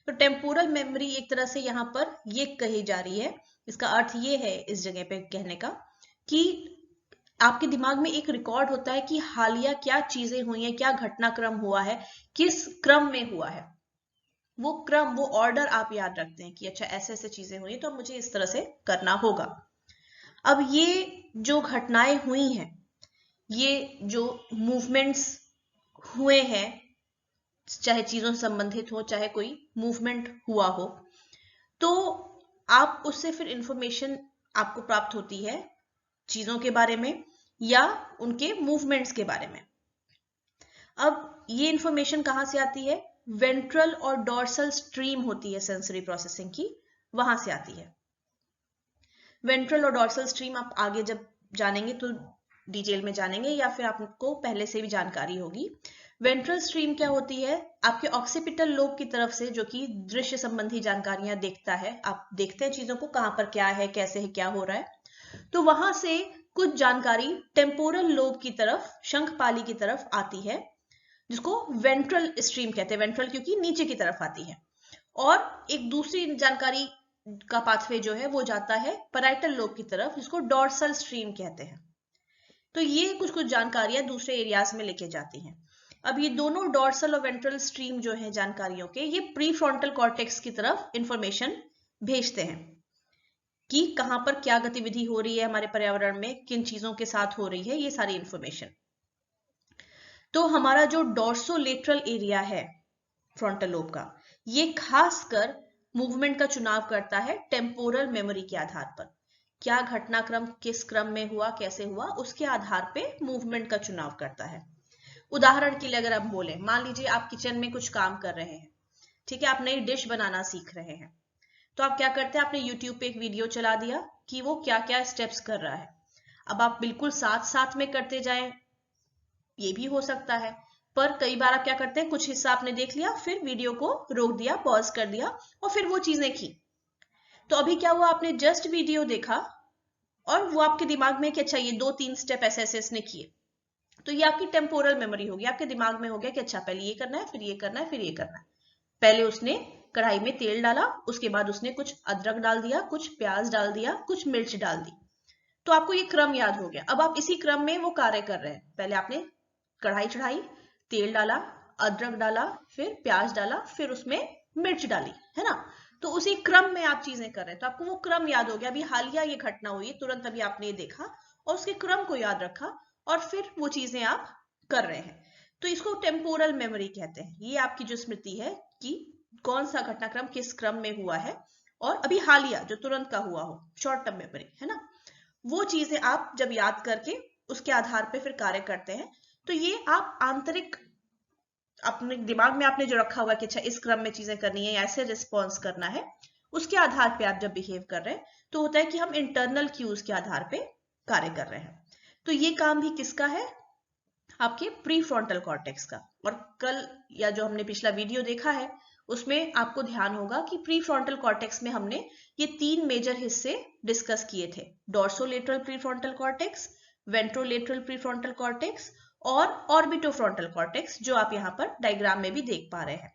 तो टेम्पोरल मेमोरी एक तरह से यहाँ पर ये कही जा रही है, इसका अर्थ ये है इस जगह पे कहने का कि आपके दिमाग में एक रिकॉर्ड होता है कि हालिया क्या चीजें हुई हैं, क्या घटनाक्रम हुआ है, किस क्रम में हुआ है, वो क्रम, वो ऑर्डर आप याद रखते हैं कि अच्छा ऐसे ऐसे चीजें हुई तो मुझे इस तरह से करना होगा। अब ये जो घटनाएं हुई हैं, ये जो मूवमेंट्स हुए हैं, चाहे चीजों से संबंधित हो, चाहे कोई मूवमेंट हुआ हो, तो आप उससे फिर इंफॉर्मेशन आपको प्राप्त होती है चीजों के बारे में या उनके मूवमेंट्स के बारे में। अब ये इंफॉर्मेशन कहां से आती है? वेंट्रल और डॉर्सल स्ट्रीम होती है सेंसरी प्रोसेसिंग की, वहां से आती है। वेंट्रल और डॉर्सल स्ट्रीम आप आगे जब जानेंगे तो डिटेल में जानेंगे, या फिर आपको पहले से भी जानकारी होगी। वेंट्रल स्ट्रीम क्या होती है? आपके ऑक्सीपिटल लोब की तरफ से, जो कि दृश्य संबंधी जानकारियां देखता है, आप देखते हैं चीजों को कहां पर क्या है, कैसे है, क्या हो रहा है, तो वहां से कुछ जानकारी टेम्पोरल लोब की तरफ, शंखपाली की तरफ आती है, जिसको वेंट्रल स्ट्रीम कहते हैं। वेंट्रल क्योंकि नीचे की तरफ आती है, और एक दूसरी जानकारी का पाथवे जो है वो जाता है पैराइटल लोब की तरफ, जिसको डॉर्सल स्ट्रीम कहते हैं। तो ये कुछ कुछ जानकारियां दूसरे एरियाज में लेके जाती हैं। अब ये दोनों डॉर्सल और वेंट्रल स्ट्रीम जो है जानकारियों के, ये प्रीफ्रंटल कॉर्टेक्स की तरफ इंफॉर्मेशन भेजते हैं कि कहां पर क्या गतिविधि हो रही है हमारे पर्यावरण में, किन चीजों के साथ हो रही है, ये सारी इंफॉर्मेशन। तो हमारा जो डॉर्सोलेटरल एरिया है फ्रंटल लोब का, ये खासकर मूवमेंट का चुनाव करता है टेम्पोरल मेमोरी के आधार पर। क्या घटनाक्रम किस क्रम में हुआ, कैसे हुआ, उसके आधार पे मूवमेंट का चुनाव करता है। उदाहरण के लिए अगर आप बोले, मान लीजिए आप किचन में कुछ काम कर रहे हैं, ठीक है, आप नई डिश बनाना सीख रहे हैं, तो आप क्या करते हैं, आपने यूट्यूब पे एक वीडियो चला दिया कि वो क्या क्या स्टेप्स कर रहा है। अब आप बिल्कुल साथ साथ में करते जाएं, ये भी हो सकता है, पर कई बार आप क्या करते हैं, कुछ हिस्सा आपने देख लिया, फिर वीडियो को रोक दिया, पॉज कर दिया, और फिर वो चीजें की। तो अभी क्या हुआ, आपने जस्ट वीडियो देखा और वो आपके दिमाग में कि अच्छा ये 2-3 स्टेप ऐसे ऐसे इसने किए, तो ये आपकी टेम्पोरल मेमोरी होगी, आपके दिमाग में हो गया कि अच्छा पहले ये करना है, फिर ये करना है, फिर ये करना है। पहले उसने कढ़ाई में तेल डाला, उसके बाद उसने कुछ अदरक डाल दिया, कुछ प्याज डाल दिया, कुछ मिर्च डाल दी, तो आपको ये क्रम याद हो गया। अब आप इसी क्रम में वो कार्य कर रहे हैं, पहले आपने कढ़ाई चढ़ाई, तेल डाला, अदरक डाला, फिर प्याज डाला, फिर उसमें मिर्च डाली, है ना। तो उसी क्रम में आप चीजें कर रहे हैं, तो आपको वो क्रम याद हो गया। अभी हालिया ये घटना हुई, तुरंत अभी आपने ये देखा और उसके क्रम को याद रखा, और फिर वो चीजें आप कर रहे हैं। तो इसको टेम्पोरल मेमोरी कहते हैं। ये आपकी जो स्मृति है कि कौन सा घटनाक्रम किस क्रम में हुआ है, और अभी हालिया जो तुरंत का हुआ हो, शॉर्ट टर्म मेमोरी, है ना। वो चीजें आप जब याद करके उसके आधार पे फिर कार्य करते हैं, तो ये आप आंतरिक अपने दिमाग में आपने जो रखा हुआ कि अच्छा इस क्रम में चीजें करनी है, ऐसे रिस्पॉन्स करना है, उसके आधार पे आप जब बिहेव कर रहे हैं तो होता है कि हम इंटरनल क्यूज के आधार पे कार्य कर रहे हैं। तो ये काम भी किसका है, आपके प्री फ्रंटल कॉर्टेक्स का। और कल या जो हमने पिछला वीडियो देखा है उसमें आपको ध्यान होगा कि प्री फ्रंटल कॉर्टेक्स में हमने ये 3 मेजर हिस्से डिस्कस किए थे, dorsolateral prefrontal cortex, ventrolateral prefrontal cortex और ऑर्बिटोफ्रंटल कॉर्टेक्स, जो आप यहाँ पर डायग्राम में भी देख पा रहे हैं।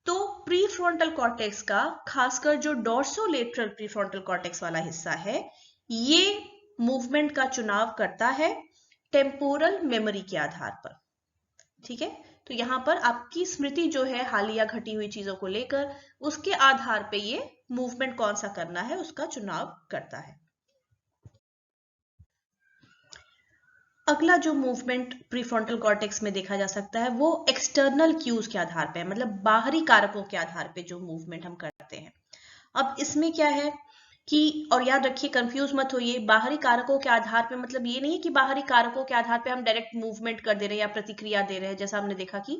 तो प्री फ्रंटल कॉर्टेक्स का खासकर जो डोर्सोलेटरल प्री फ्रंटल कॉर्टेक्स वाला हिस्सा है, ये मूवमेंट का चुनाव करता है टेम्पोरल मेमोरी के आधार पर। ठीक है, तो यहां पर आपकी स्मृति जो है हालिया घटी हुई चीजों को लेकर, उसके आधार पे ये मूवमेंट कौन सा करना है उसका चुनाव करता है। अगला जो मूवमेंट प्रीफ्रंटल कॉर्टेक्स में देखा जा सकता है वो एक्सटर्नल क्यूज के आधार पे है, मतलब बाहरी कारकों के आधार पे जो मूवमेंट हम करते हैं। अब इसमें क्या है कि, और याद रखिए कंफ्यूज मत होइए, बाहरी कारकों के आधार पे मतलब ये नहीं है कि बाहरी कारकों के आधार पे हम डायरेक्ट मूवमेंट कर दे रहे हैं या प्रतिक्रिया दे रहे हैं, जैसा हमने देखा कि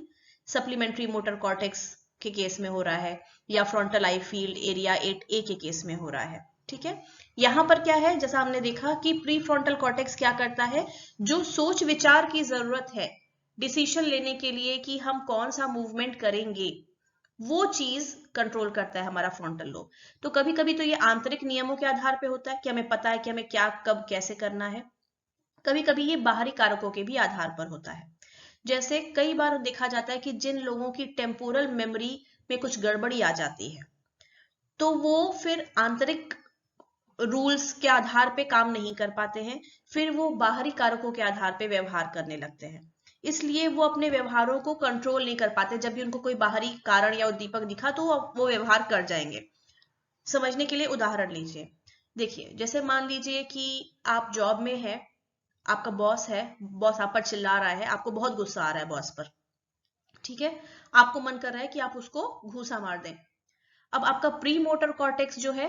सप्लीमेंट्री मोटर कॉर्टेक्स के केस में हो रहा है या फ्रंटल आई फील्ड एरिया 8A के केस में हो रहा है। ठीक है, यहां पर क्या है, जैसा हमने देखा कि प्री फ्रंटल कॉर्टेक्स क्या करता है, जो सोच विचार की जरूरत है डिसीजन लेने के लिए कि हम कौन सा मूवमेंट करेंगे, वो चीज कंट्रोल करता है हमारा फ्रंटल लोब। तो कभी कभी तो ये आंतरिक नियमों के आधार पे होता है कि हमें पता है कि हमें क्या कब कैसे करना है, कभी कभी ये बाहरी कारकों के भी आधार पर होता है। जैसे कई बार देखा जाता है कि जिन लोगों की टेम्पोरल मेमोरी में कुछ गड़बड़ी आ जाती है, तो वो फिर आंतरिक रूल्स के आधार पे काम नहीं कर पाते हैं, फिर वो बाहरी कारकों के आधार पे व्यवहार करने लगते हैं। इसलिए वो अपने व्यवहारों को कंट्रोल नहीं कर पाते, जब भी उनको कोई बाहरी कारण या उद्दीपक दिखा तो वो व्यवहार कर जाएंगे। समझने के लिए उदाहरण लीजिए, देखिए जैसे मान लीजिए कि आप जॉब में है, आपका बॉस है, बॉस आप पर चिल्ला रहा है, आपको बहुत गुस्सा आ रहा है बॉस पर। ठीक है, आपको मन कर रहा है कि आप उसको घूसा मार दें। अब आपका प्री मोटर कॉर्टेक्स जो है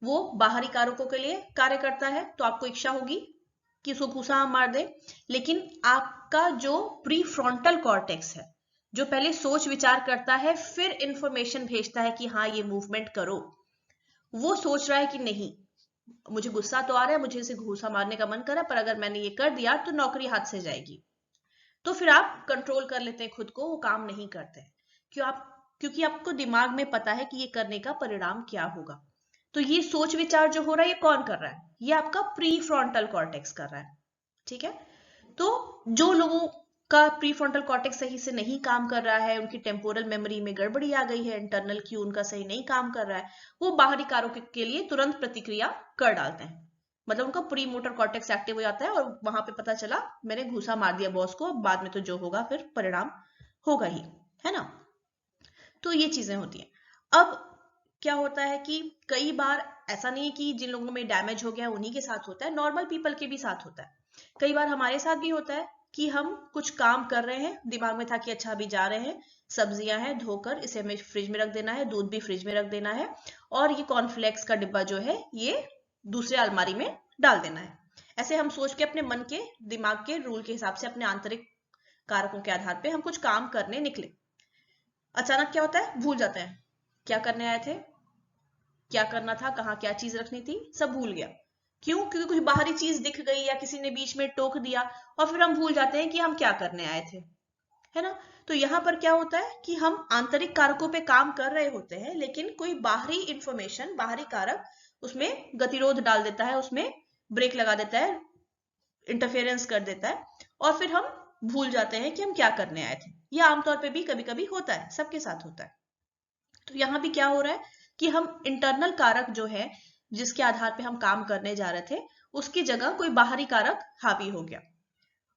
वो बाहरी कारकों के लिए कार्य करता है, तो आपको इच्छा होगी कि उसको घूसा मार दे। लेकिन आपका जो प्री फ्रंटल कॉर्टेक्स है, जो पहले सोच विचार करता है फिर इंफॉर्मेशन भेजता है कि हाँ ये मूवमेंट करो, वो सोच रहा है कि नहीं, मुझे गुस्सा तो आ रहा है, मुझे इसे घूसा मारने का मन कर रहा है, पर अगर मैंने ये कर दिया तो नौकरी हाथ से जाएगी। तो फिर आप कंट्रोल कर लेते हैं खुद को, वो काम नहीं करते। क्योंकि आपको दिमाग में पता है कि ये करने का परिणाम क्या होगा। तो ये सोच विचार जो हो रहा है ये कौन कर रहा है, ये आपका प्री फ्रंटल कॉर्टेक्स कर रहा है। ठीक है, तो जो लोगों का प्री फ्रंटल कॉर्टेक्स सही से नहीं काम कर रहा है, उनकी टेम्पोरल मेमोरी में गड़बड़ी आ गई है, इंटरनल क्यू उनका सही नहीं काम कर रहा है, वो बाहरी कारकों के लिए तुरंत प्रतिक्रिया कर डालते हैं। मतलब उनका प्री मोटर कॉर्टेक्स एक्टिव हो जाता है और वहां पे पता चला मैंने घूसा मार दिया बॉस को, अब बाद में तो जो होगा फिर परिणाम होगा ही, है ना। तो ये चीजें होती हैं। अब क्या होता है कि कई बार ऐसा नहीं है कि जिन लोगों में डैमेज हो गया उन्हीं के साथ होता है, नॉर्मल पीपल के भी साथ होता है। कई बार हमारे साथ भी होता है कि हम कुछ काम कर रहे हैं, दिमाग में था कि अच्छा अभी जा रहे हैं, सब्जियां हैं धोकर इसे हमें फ्रिज में रख देना है, दूध भी फ्रिज में रख देना है, और ये कॉर्नफ्लेक्स का डिब्बा जो है ये दूसरे अलमारी में डाल देना है। ऐसे हम सोच के अपने मन के दिमाग के रूल के हिसाब से अपने आंतरिक कारकों के आधार पे हम कुछ काम करने निकले। अचानक क्या होता है, भूल जाते हैं क्या करने आए थे, क्या करना था, कहाँ क्या चीज रखनी थी, सब भूल गया। क्यों? क्योंकि कुछ बाहरी चीज दिख गई या किसी ने बीच में टोक दिया और फिर हम भूल जाते हैं कि हम क्या करने आए थे, है ना। तो यहाँ पर क्या होता है कि हम आंतरिक कारकों पे काम कर रहे होते हैं, लेकिन कोई बाहरी इंफॉर्मेशन, बाहरी कारक उसमें गतिरोध डाल देता है, उसमें ब्रेक लगा देता है, इंटरफेरेंस कर देता है, और फिर हम भूल जाते हैं कि हम क्या करने आए थे। यह आमतौर पर भी कभी कभी होता है, सबके साथ होता है। तो यहाँ भी क्या हो रहा है कि हम इंटरनल कारक जो है जिसके आधार पे हम काम करने जा रहे थे, उसकी जगह कोई बाहरी कारक हावी हो गया,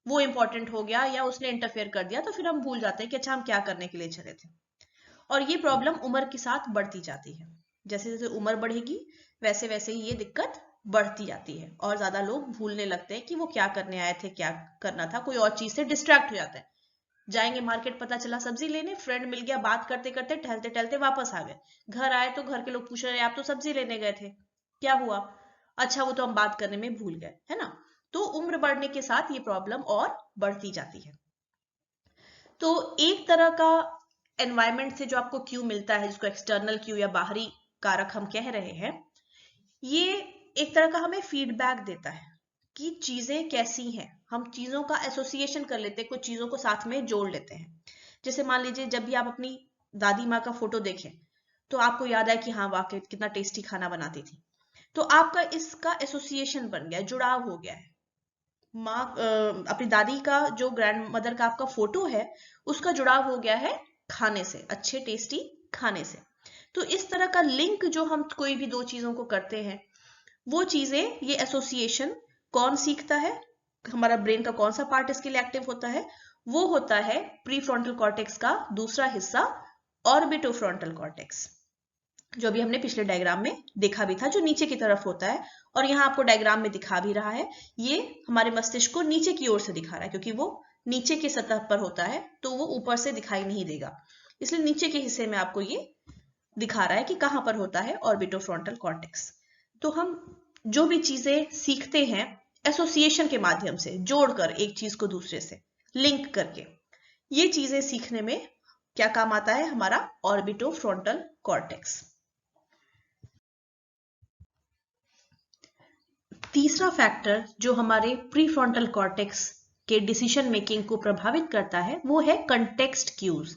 वो इंपॉर्टेंट हो गया या उसने इंटरफेयर कर दिया, तो फिर हम भूल जाते हैं कि अच्छा हम क्या करने के लिए चले थे। और ये प्रॉब्लम उम्र के साथ बढ़ती जाती है, जैसे जैसे उम्र बढ़ेगी वैसे वैसे ही ये दिक्कत बढ़ती जाती है और ज्यादा लोग भूलने लगते हैं कि वो क्या करने आए थे, क्या करना था, कोई और चीज से डिस्ट्रैक्ट हो जाता है। जाएंगे मार्केट, पता चला सब्जी लेने, फ्रेंड मिल गया, बात करते करते टहलते टहलते वापस आ गए। घर आए तो घर के लोग पूछ रहे आप तो सब्जी लेने गए थे, क्या हुआ? अच्छा वो तो हम बात करने में भूल गए, है ना। तो उम्र बढ़ने के साथ ये प्रॉब्लम और बढ़ती जाती है। तो एक तरह का एनवायरनमेंट से जो आपको क्यू मिलता है, जिसको एक्सटर्नल क्यू या बाहरी कारक हम कह रहे हैं, ये एक तरह का हमें फीडबैक देता है कि चीजें कैसी हैं। हम चीजों का एसोसिएशन कर लेते हैं, कुछ चीजों को साथ में जोड़ लेते हैं। जैसे मान लीजिए जब भी आप अपनी दादी माँ का फोटो देखें तो आपको याद है कि हाँ वाकई कितना टेस्टी खाना बनाती थी। तो आपका इसका एसोसिएशन बन गया, जुड़ाव हो गया है। माँ अपनी दादी का जो ग्रैंड मदर का आपका फोटो है उसका जुड़ाव हो गया है खाने से, अच्छे टेस्टी खाने से। तो इस तरह का लिंक जो हम कोई भी दो चीजों को करते हैं, वो चीजें, ये एसोसिएशन कौन सीखता है, हमारा ब्रेन का कौन सा पार्ट इसके लिए एक्टिव होता है? वो होता है प्रीफ्रंटल कॉर्टेक्स का दूसरा हिस्सा, ऑर्बिटोफ्रंटल कॉर्टेक्स, जो अभी हमने पिछले डायग्राम में देखा भी था, जो नीचे की तरफ होता है। और यहाँ आपको डायग्राम में दिखा भी रहा है, ये हमारे मस्तिष्क को नीचे की ओर से दिखा रहा है, क्योंकि वो नीचे की सतह पर होता है तो वो ऊपर से दिखाई नहीं देगा, इसलिए नीचे के हिस्से में आपको ये दिखा रहा है कि कहां पर होता है ऑर्बिटोफ्रंटल कॉर्टेक्स। तो हम जो भी चीजें सीखते हैं एसोसिएशन के माध्यम से, जोड़कर एक चीज को दूसरे से लिंक करके, ये चीजें सीखने में क्या काम आता है? हमारा ऑर्बिटोफ्रंटल कॉर्टेक्स। तीसरा फैक्टर जो हमारे प्रीफ्रंटल कॉर्टेक्स के डिसीजन मेकिंग को प्रभावित करता है वो है कंटेक्स्ट क्यूज,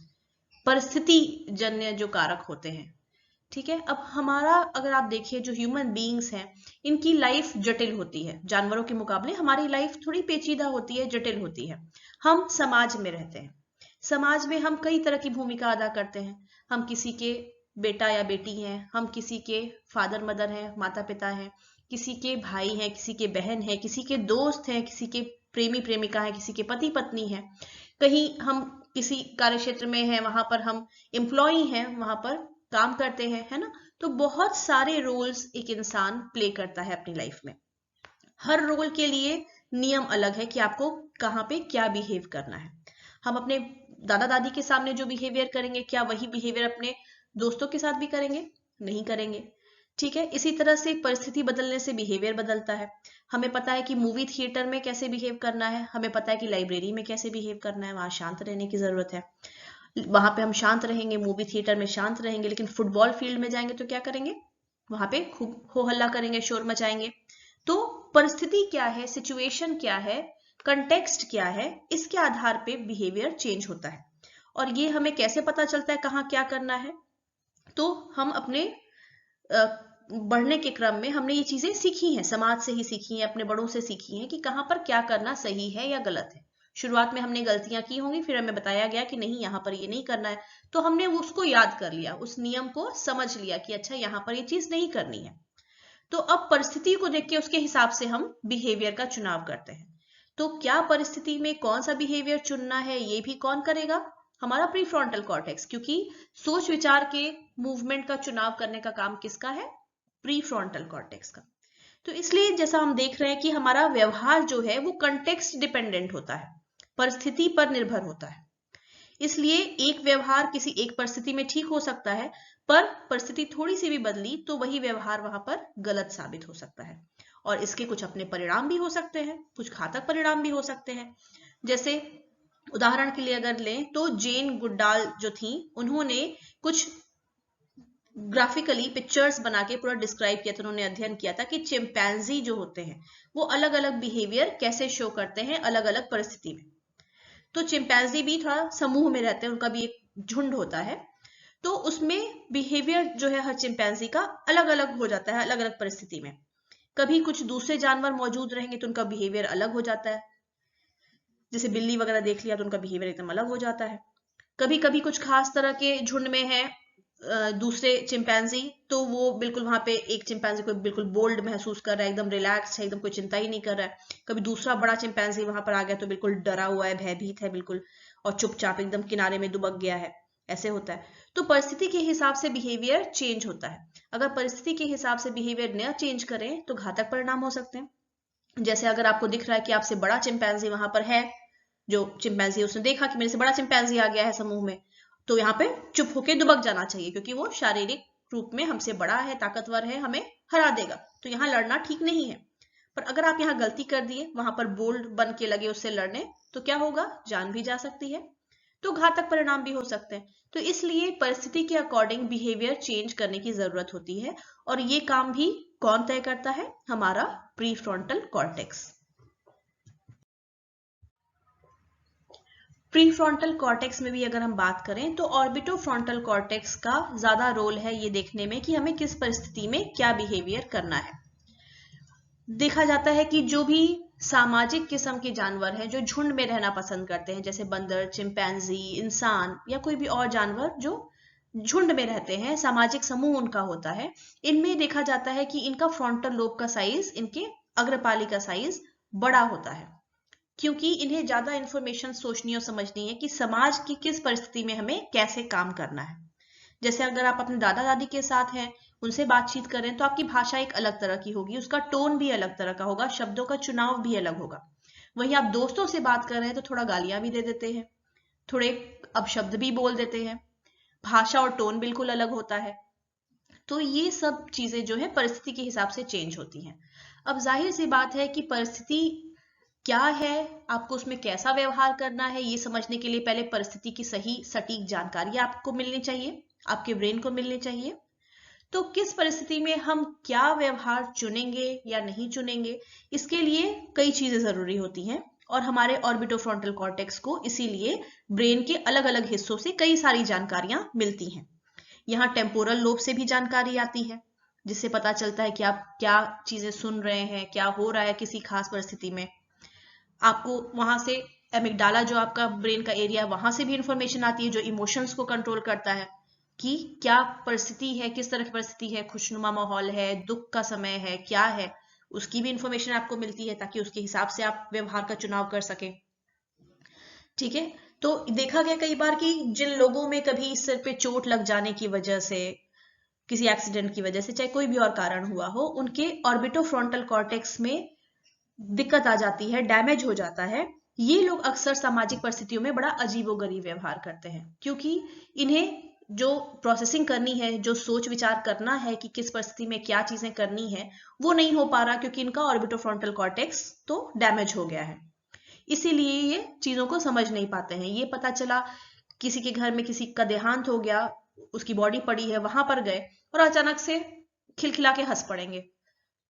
परिस्थिति जन्य जो कारक होते हैं। ठीक है, अब हमारा अगर आप देखिए जो ह्यूमन बीइंग्स हैं, इनकी लाइफ जटिल होती है, जानवरों के मुकाबले हमारी लाइफ थोड़ी पेचीदा होती है, जटिल होती है। हम समाज में रहते हैं, समाज में हम कई तरह की भूमिका अदा करते हैं। हम किसी के बेटा या बेटी हैं, हम किसी के फादर मदर हैं, माता पिता हैं, किसी के भाई हैं, किसी के बहन हैं, किसी के दोस्त हैं, किसी के प्रेमी प्रेमिका हैं, किसी के पति पत्नी हैं, कहीं हम किसी कार्य क्षेत्र में हैं, वहां पर हम एम्प्लॉई हैं, वहां पर काम करते हैं, है ना। तो बहुत सारे रोल्स एक इंसान प्ले करता है अपनी लाइफ में। हर रोल के लिए नियम अलग है कि आपको कहाँ पे क्या बिहेव करना है। हम अपने दादा दादी के सामने जो बिहेवियर करेंगे, क्या वही बिहेवियर अपने दोस्तों के साथ भी करेंगे? नहीं करेंगे। ठीक है, इसी तरह से परिस्थिति बदलने से बिहेवियर बदलता है। हमें पता है कि मूवी थिएटर में कैसे बिहेव करना है, हमें पता है कि लाइब्रेरी में कैसे बिहेव करना है, वहां शांत रहने की जरूरत है, वहां पे हम शांत रहेंगे, मूवी थिएटर में शांत रहेंगे। लेकिन फुटबॉल फील्ड में जाएंगे तो क्या करेंगे? वहां पे खूब हो हल्ला करेंगे, शोर मचाएंगे। तो परिस्थिति क्या है, सिचुएशन क्या है, कंटेक्स्ट क्या है, इसके आधार पे बिहेवियर चेंज होता है। और ये हमें कैसे पता चलता है कहाँ क्या करना है? तो हम अपने बढ़ने के क्रम में हमने ये चीजें सीखी हैं, समाज से ही सीखी हैं, अपने बड़ों से सीखी हैं कि कहाँ पर क्या करना सही है या गलत है। शुरुआत में हमने गलतियां की होंगी, फिर हमें बताया गया कि नहीं यहाँ पर ये नहीं करना है, तो हमने उसको याद कर लिया, उस नियम को समझ लिया कि अच्छा यहाँ पर ये चीज नहीं करनी है। तो अब परिस्थिति को देख के उसके हिसाब से हम बिहेवियर का चुनाव करते हैं। तो क्या परिस्थिति में कौन सा बिहेवियर चुनना है ये भी कौन करेगा? हमारा प्रीफ्रंटल कॉर्टेक्स, क्योंकि सोच विचार के मूवमेंट का चुनाव करने का काम किसका है? प्रीफ्रंटल कॉर्टेक्स का। तो इसलिए जैसा हम देख रहे हैं कि हमारा व्यवहार जो है वो कंटेक्स्ट डिपेंडेंट होता है, परिस्थिति पर निर्भर होता है। इसलिए एक व्यवहार किसी एक परिस्थिति में ठीक हो सकता है, पर परिस्थिति थोड़ी सी भी बदली तो वही व्यवहार वहां पर गलत साबित हो सकता है, और इसके कुछ अपने परिणाम भी हो सकते हैं, कुछ घातक परिणाम भी हो सकते हैं। जैसे उदाहरण के लिए अगर लें तो जेन गुड्डाल जो थी, उन्होंने कुछ ग्राफिकली पिक्चर्स बना के पूरा डिस्क्राइब किया था, उन्होंने अध्ययन किया था कि चिंपैंजी जो होते हैं वो अलग अलग बिहेवियर कैसे शो करते हैं अलग अलग परिस्थिति में। तो चिंपैंजी भी थोड़ा समूह में रहते हैं, उनका भी एक झुंड होता है, तो उसमें बिहेवियर जो है हर चिंपैंजी का अलग अलग हो जाता है अलग अलग परिस्थिति में। कभी कुछ दूसरे जानवर मौजूद रहेंगे तो उनका बिहेवियर अलग हो जाता है, जैसे बिल्ली वगैरह देख लिया तो उनका बिहेवियर एकदम अलग हो जाता है। कभी कभी कुछ खास तरह के झुंड में है दूसरे चिंपैंजी, तो वो बिल्कुल वहां पे एक चिंपैंजी को बिल्कुल बोल्ड महसूस कर रहा है, एकदम रिलैक्स्ड है, एकदम कोई चिंता ही नहीं कर रहा है। कभी दूसरा बड़ा चिंपैंजी वहां पर आ गया तो बिल्कुल डरा हुआ है, भयभीत है बिल्कुल, और चुपचाप एकदम किनारे में दुबक गया है, ऐसे होता है। तो परिस्थिति के हिसाब से बिहेवियर चेंज होता है। अगर परिस्थिति के हिसाब से बिहेवियर न चेंज करें तो घातक परिणाम हो सकते हैं। जैसे अगर आपको दिख रहा है कि आपसे बड़ा चिंपैंजी वहां पर है, जो चिंपैंजी उसने देखा कि मेरे से बड़ा चिंपैंजी आ गया है समूह में, तो यहाँ पे चुप होके दुबक जाना चाहिए क्योंकि वो शारीरिक रूप में हमसे बड़ा है, ताकतवर है, हमें हरा देगा, तो यहाँ लड़ना ठीक नहीं है। पर अगर आप यहाँ गलती कर दिए, वहां पर बोल्ड बन के लगे उससे लड़ने, तो क्या होगा, जान भी जा सकती है, तो घातक परिणाम भी हो सकते हैं। तो इसलिए परिस्थिति के अकॉर्डिंग बिहेवियर चेंज करने की जरूरत होती है, और ये काम भी कौन तय करता है, हमारा प्रीफ्रंटल कॉर्टेक्स। प्रीफ्रंटल कॉर्टेक्स में भी अगर हम बात करें तो ऑर्बिटोफ्रंटल कॉर्टेक्स का ज्यादा रोल है ये देखने में कि हमें किस परिस्थिति में क्या बिहेवियर करना है। देखा जाता है कि जो भी सामाजिक किस्म के जानवर हैं जो झुंड में रहना पसंद करते हैं, जैसे बंदर, चिंपैंजी, इंसान या कोई भी और जानवर जो झुंड में रहते हैं, सामाजिक समूह उनका होता है, इनमें देखा जाता है कि इनका फ्रंटल लोब का साइज, इनके अग्रपाली का साइज बड़ा होता है, क्योंकि इन्हें ज्यादा इंफॉर्मेशन सोचनी और समझनी है कि समाज की किस परिस्थिति में हमें कैसे काम करना है। जैसे अगर आप अपने दादा दादी के साथ हैं, उनसे बातचीत करें, तो आपकी भाषा एक अलग तरह की होगी, उसका टोन भी अलग तरह का होगा, शब्दों का चुनाव भी अलग होगा। वहीं आप दोस्तों से बात कर रहे हैं तो थोड़ा गालियां भी दे देते हैं, थोड़े अपशब्द भी बोल देते हैं, भाषा और टोन बिल्कुल अलग होता है। तो ये सब चीजें जो है परिस्थिति के हिसाब से चेंज होती हैं। अब जाहिर सी बात है कि परिस्थिति क्या है, आपको उसमें कैसा व्यवहार करना है, ये समझने के लिए पहले परिस्थिति की सही सटीक जानकारी आपको मिलनी चाहिए, आपके ब्रेन को मिलनी चाहिए। तो किस परिस्थिति में हम क्या व्यवहार चुनेंगे या नहीं चुनेंगे, इसके लिए कई चीजें जरूरी होती हैं, और हमारे ऑर्बिटोफ्रंटल कॉर्टेक्स को इसीलिए ब्रेन के अलग अलग हिस्सों से कई सारी जानकारियां मिलती हैं। यहाँ टेम्पोरल लोब से भी जानकारी आती है, जिससे पता चलता है कि आप क्या चीजें सुन रहे हैं, क्या हो रहा है किसी खास परिस्थिति में। आपको वहां से एमिगडाला, जो आपका ब्रेन का एरिया, वहां से भी इंफॉर्मेशन आती है जो इमोशंस को कंट्रोल करता है कि क्या परिस्थिति है, किस तरह की परिस्थिति है, खुशनुमा माहौल है, दुख का समय है, क्या है, उसकी भी इंफॉर्मेशन आपको मिलती है ताकि उसके हिसाब से आप व्यवहार का चुनाव कर सकें। ठीक है, तो देखा गया कई बार कि जिन लोगों में कभी सिर पे चोट लग जाने की वजह से, किसी एक्सीडेंट की वजह से, चाहे कोई भी और कारण हुआ हो, उनके ऑर्बिटोफ्रंटल कॉर्टेक्स में दिक्कत आ जाती है, डैमेज हो जाता है। ये लोग अक्सर सामाजिक परिस्थितियों में बड़ा अजीबोगरीब व्यवहार करते हैं, क्योंकि इन्हें जो प्रोसेसिंग करनी है, जो सोच विचार करना है कि किस परिस्थिति में क्या चीजें करनी है, वो नहीं हो पा रहा, क्योंकि इनका ऑर्बिटोफ्रंटल कॉर्टेक्स तो डैमेज हो गया है। इसीलिए ये चीजों को समझ नहीं पाते हैं। ये पता चला किसी के घर में किसी का देहांत हो गया, उसकी बॉडी पड़ी है, वहां पर गए और अचानक से खिलखिला के हंस पड़ेंगे,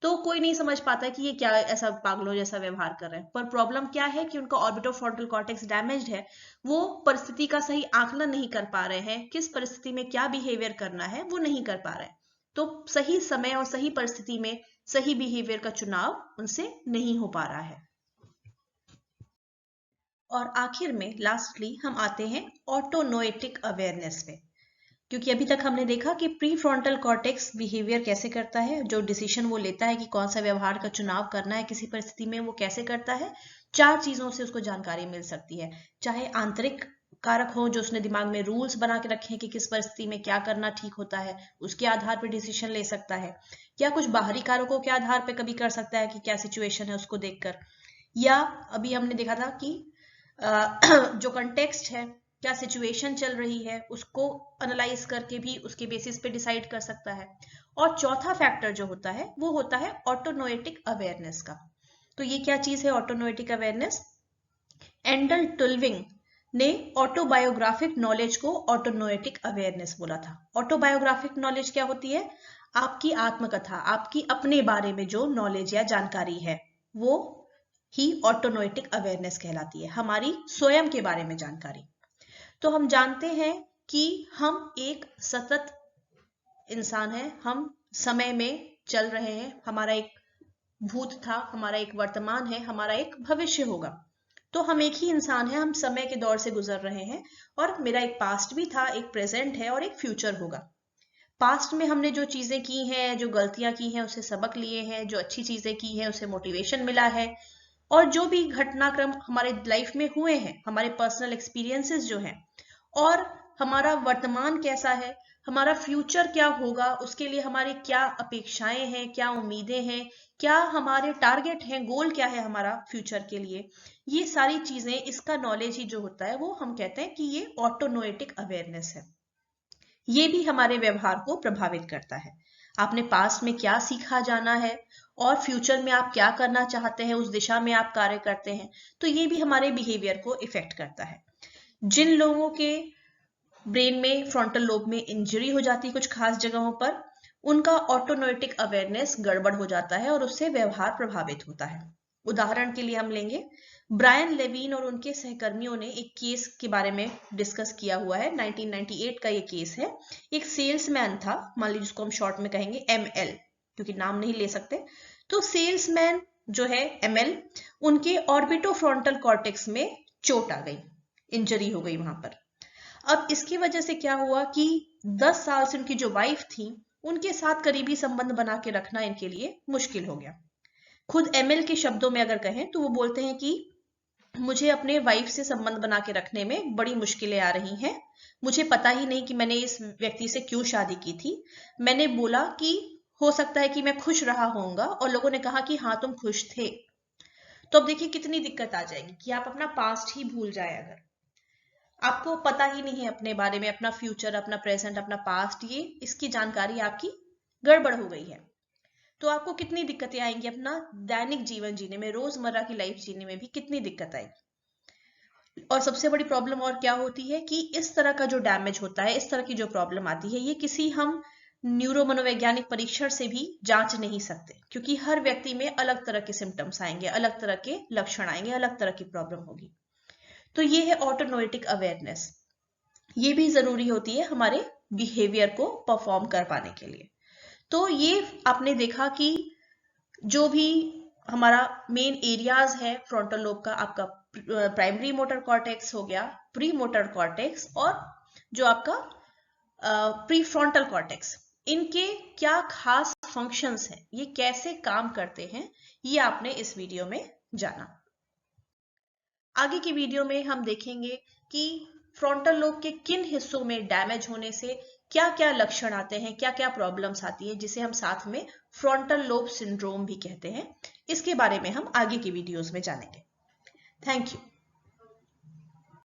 तो कोई नहीं समझ पाता कि ये क्या ऐसा पागलों जैसा व्यवहार कर रहे हैं। पर प्रॉब्लम क्या है कि उनका ऑर्बिटोफ्रंटल कॉर्टेक्स डैमेज्ड है, वो परिस्थिति का सही आकलन नहीं कर पा रहे हैं, किस परिस्थिति में क्या बिहेवियर करना है वो नहीं कर पा रहे हैं, तो सही समय और सही परिस्थिति में सही बिहेवियर का चुनाव उनसे नहीं हो पा रहा है। और आखिर में लास्टली हम आते हैं ऑटोनोएटिक अवेयरनेस पे, क्योंकि अभी तक हमने देखा कि प्री फ्रंटल कॉर्टेक्स बिहेवियर कैसे करता है, जो डिसीजन वो लेता है कि कौन सा व्यवहार का चुनाव करना है किसी परिस्थिति में, वो कैसे करता है। 4 चीजों से उसको जानकारी मिल सकती है, चाहे आंतरिक कारक हो जो उसने दिमाग में रूल्स बना के रखे हैं कि किस परिस्थिति में क्या करना ठीक होता है, उसके आधार पर डिसीजन ले सकता है, या कुछ बाहरी कारकों के आधार पर कभी कर सकता है कि क्या सिचुएशन है उसको देखकर, या अभी हमने देखा था कि जो कंटेक्स्ट है, क्या सिचुएशन चल रही है, उसको एनालाइज करके भी उसके बेसिस पे डिसाइड कर सकता है। और चौथा फैक्टर जो होता है वो होता है ऑटोनोएटिक अवेयरनेस का। तो ये क्या चीज है ऑटोनोएटिक अवेयरनेस? एंडल टुल्विंग ने ऑटोबायोग्राफिक नॉलेज को ऑटोनोएटिक अवेयरनेस बोला था। ऑटोबायोग्राफिक नॉलेज क्या होती है? आपकी आत्मकथा, आपकी अपने बारे में जो नॉलेज या जानकारी है, वो ही ऑटोनोएटिक अवेयरनेस कहलाती है, हमारी स्वयं के बारे में जानकारी। तो हम जानते हैं कि हम एक सतत इंसान है, हम समय में चल रहे हैं, हमारा एक भूत था, हमारा एक वर्तमान है, हमारा एक भविष्य होगा। तो हम एक ही इंसान है, हम समय के दौर से गुजर रहे हैं, और मेरा एक पास्ट भी था, एक प्रेजेंट है और एक फ्यूचर होगा। पास्ट में हमने जो चीजें की हैं, जो गलतियां की हैं उससे सबक लिए हैं, जो अच्छी चीजें की हैं उससे मोटिवेशन मिला है, और जो भी घटनाक्रम हमारे लाइफ में हुए हैं, हमारे पर्सनल एक्सपीरियंसेस जो हैं, और हमारा वर्तमान कैसा है, हमारा फ्यूचर क्या होगा, उसके लिए हमारी क्या अपेक्षाएं हैं, क्या उम्मीदें हैं, क्या हमारे टारगेट हैं, गोल क्या है हमारा फ्यूचर के लिए, ये सारी चीजें, इसका नॉलेज ही जो होता है वो हम कहते हैं कि ये ऑटोनोएटिक अवेयरनेस है। ये भी हमारे व्यवहार को प्रभावित करता है। आपने पास्ट में क्या सीखा जाना है और फ्यूचर में आप क्या करना चाहते हैं, उस दिशा में आप कार्य करते हैं, तो ये भी हमारे बिहेवियर को इफेक्ट करता है। जिन लोगों के ब्रेन में फ्रंटल लोब में इंजरी हो जाती है कुछ खास जगहों पर, उनका ऑटोनोएटिक अवेयरनेस गड़बड़ हो जाता है और उससे व्यवहार प्रभावित होता है। उदाहरण के लिए हम लेंगे, ब्रायन लेविन और उनके सहकर्मियों ने एक केस के बारे में डिस्कस किया हुआ है। 1998 का ये केस है। एक सेल्समैन था, मान लीजिए उसको हम शॉर्ट में कहेंगे ML, क्योंकि नाम नहीं ले सकते। तो सेल्समैन जो है ML, उनके ऑर्बिटोफ्रंटल कॉर्टेक्स में चोट आ गई, इंजरी हो गई वहां पर। अब इसकी वजह से क्या हुआ कि 10 साल से उनकी जो वाइफ थी, उनके साथ करीबी संबंध बना के रखना इनके लिए मुश्किल हो गया। खुद ML के शब्दों में अगर कहें तो वो बोलते हैं कि मुझे अपने वाइफ से संबंध बना के रखने में बड़ी मुश्किलें आ रही हैं। मुझे पता ही नहीं कि मैंने इस व्यक्ति से क्यों शादी की थी। मैंने बोला कि हो सकता है कि मैं खुश रहा होऊंगा, और लोगों ने कहा कि हाँ तुम खुश थे। तो अब देखिए कितनी दिक्कत आ जाएगी कि आप अपना पास्ट ही भूल जाए। अगर आपको पता ही नहीं है अपने बारे में, अपना फ्यूचर, अपना प्रेजेंट, अपना पास्ट, ये इसकी जानकारी आपकी गड़बड़ हो गई है, तो आपको कितनी दिक्कतें आएंगी अपना दैनिक जीवन जीने में, रोजमर्रा की लाइफ जीने में भी कितनी दिक्कत आएगी। और सबसे बड़ी प्रॉब्लम और क्या होती है कि इस तरह का जो डैमेज होता है, इस तरह की जो प्रॉब्लम आती है, ये किसी हम न्यूरो मनोवैज्ञानिक परीक्षण से भी जांच नहीं सकते, क्योंकि हर व्यक्ति में अलग तरह के सिम्टम्स आएंगे, अलग तरह के लक्षण आएंगे, अलग तरह की प्रॉब्लम होगी। तो ये है ऑटोनोएटिक अवेयरनेस। ये भी जरूरी होती है हमारे बिहेवियर को परफॉर्म कर पाने के लिए। तो ये आपने देखा कि जो भी हमारा मेन एरियाज है फ्रंटल लोब का, आपका प्राइमरी मोटर कॉर्टेक्स हो गया, प्री मोटर कॉर्टेक्स, और जो आपका प्री फ्रंटल कॉर्टेक्स, इनके क्या खास फंक्शंस हैं, ये कैसे काम करते हैं, ये आपने इस वीडियो में जाना। आगे की वीडियो में हम देखेंगे कि फ्रंटल लोब के किन हिस्सों में डैमेज होने से क्या क्या लक्षण आते हैं, क्या क्या प्रॉब्लम्स आती है, जिसे हम साथ में फ्रंटल लोब सिंड्रोम भी कहते हैं। इसके बारे में हम आगे की वीडियोस में जानेंगे। Thank you.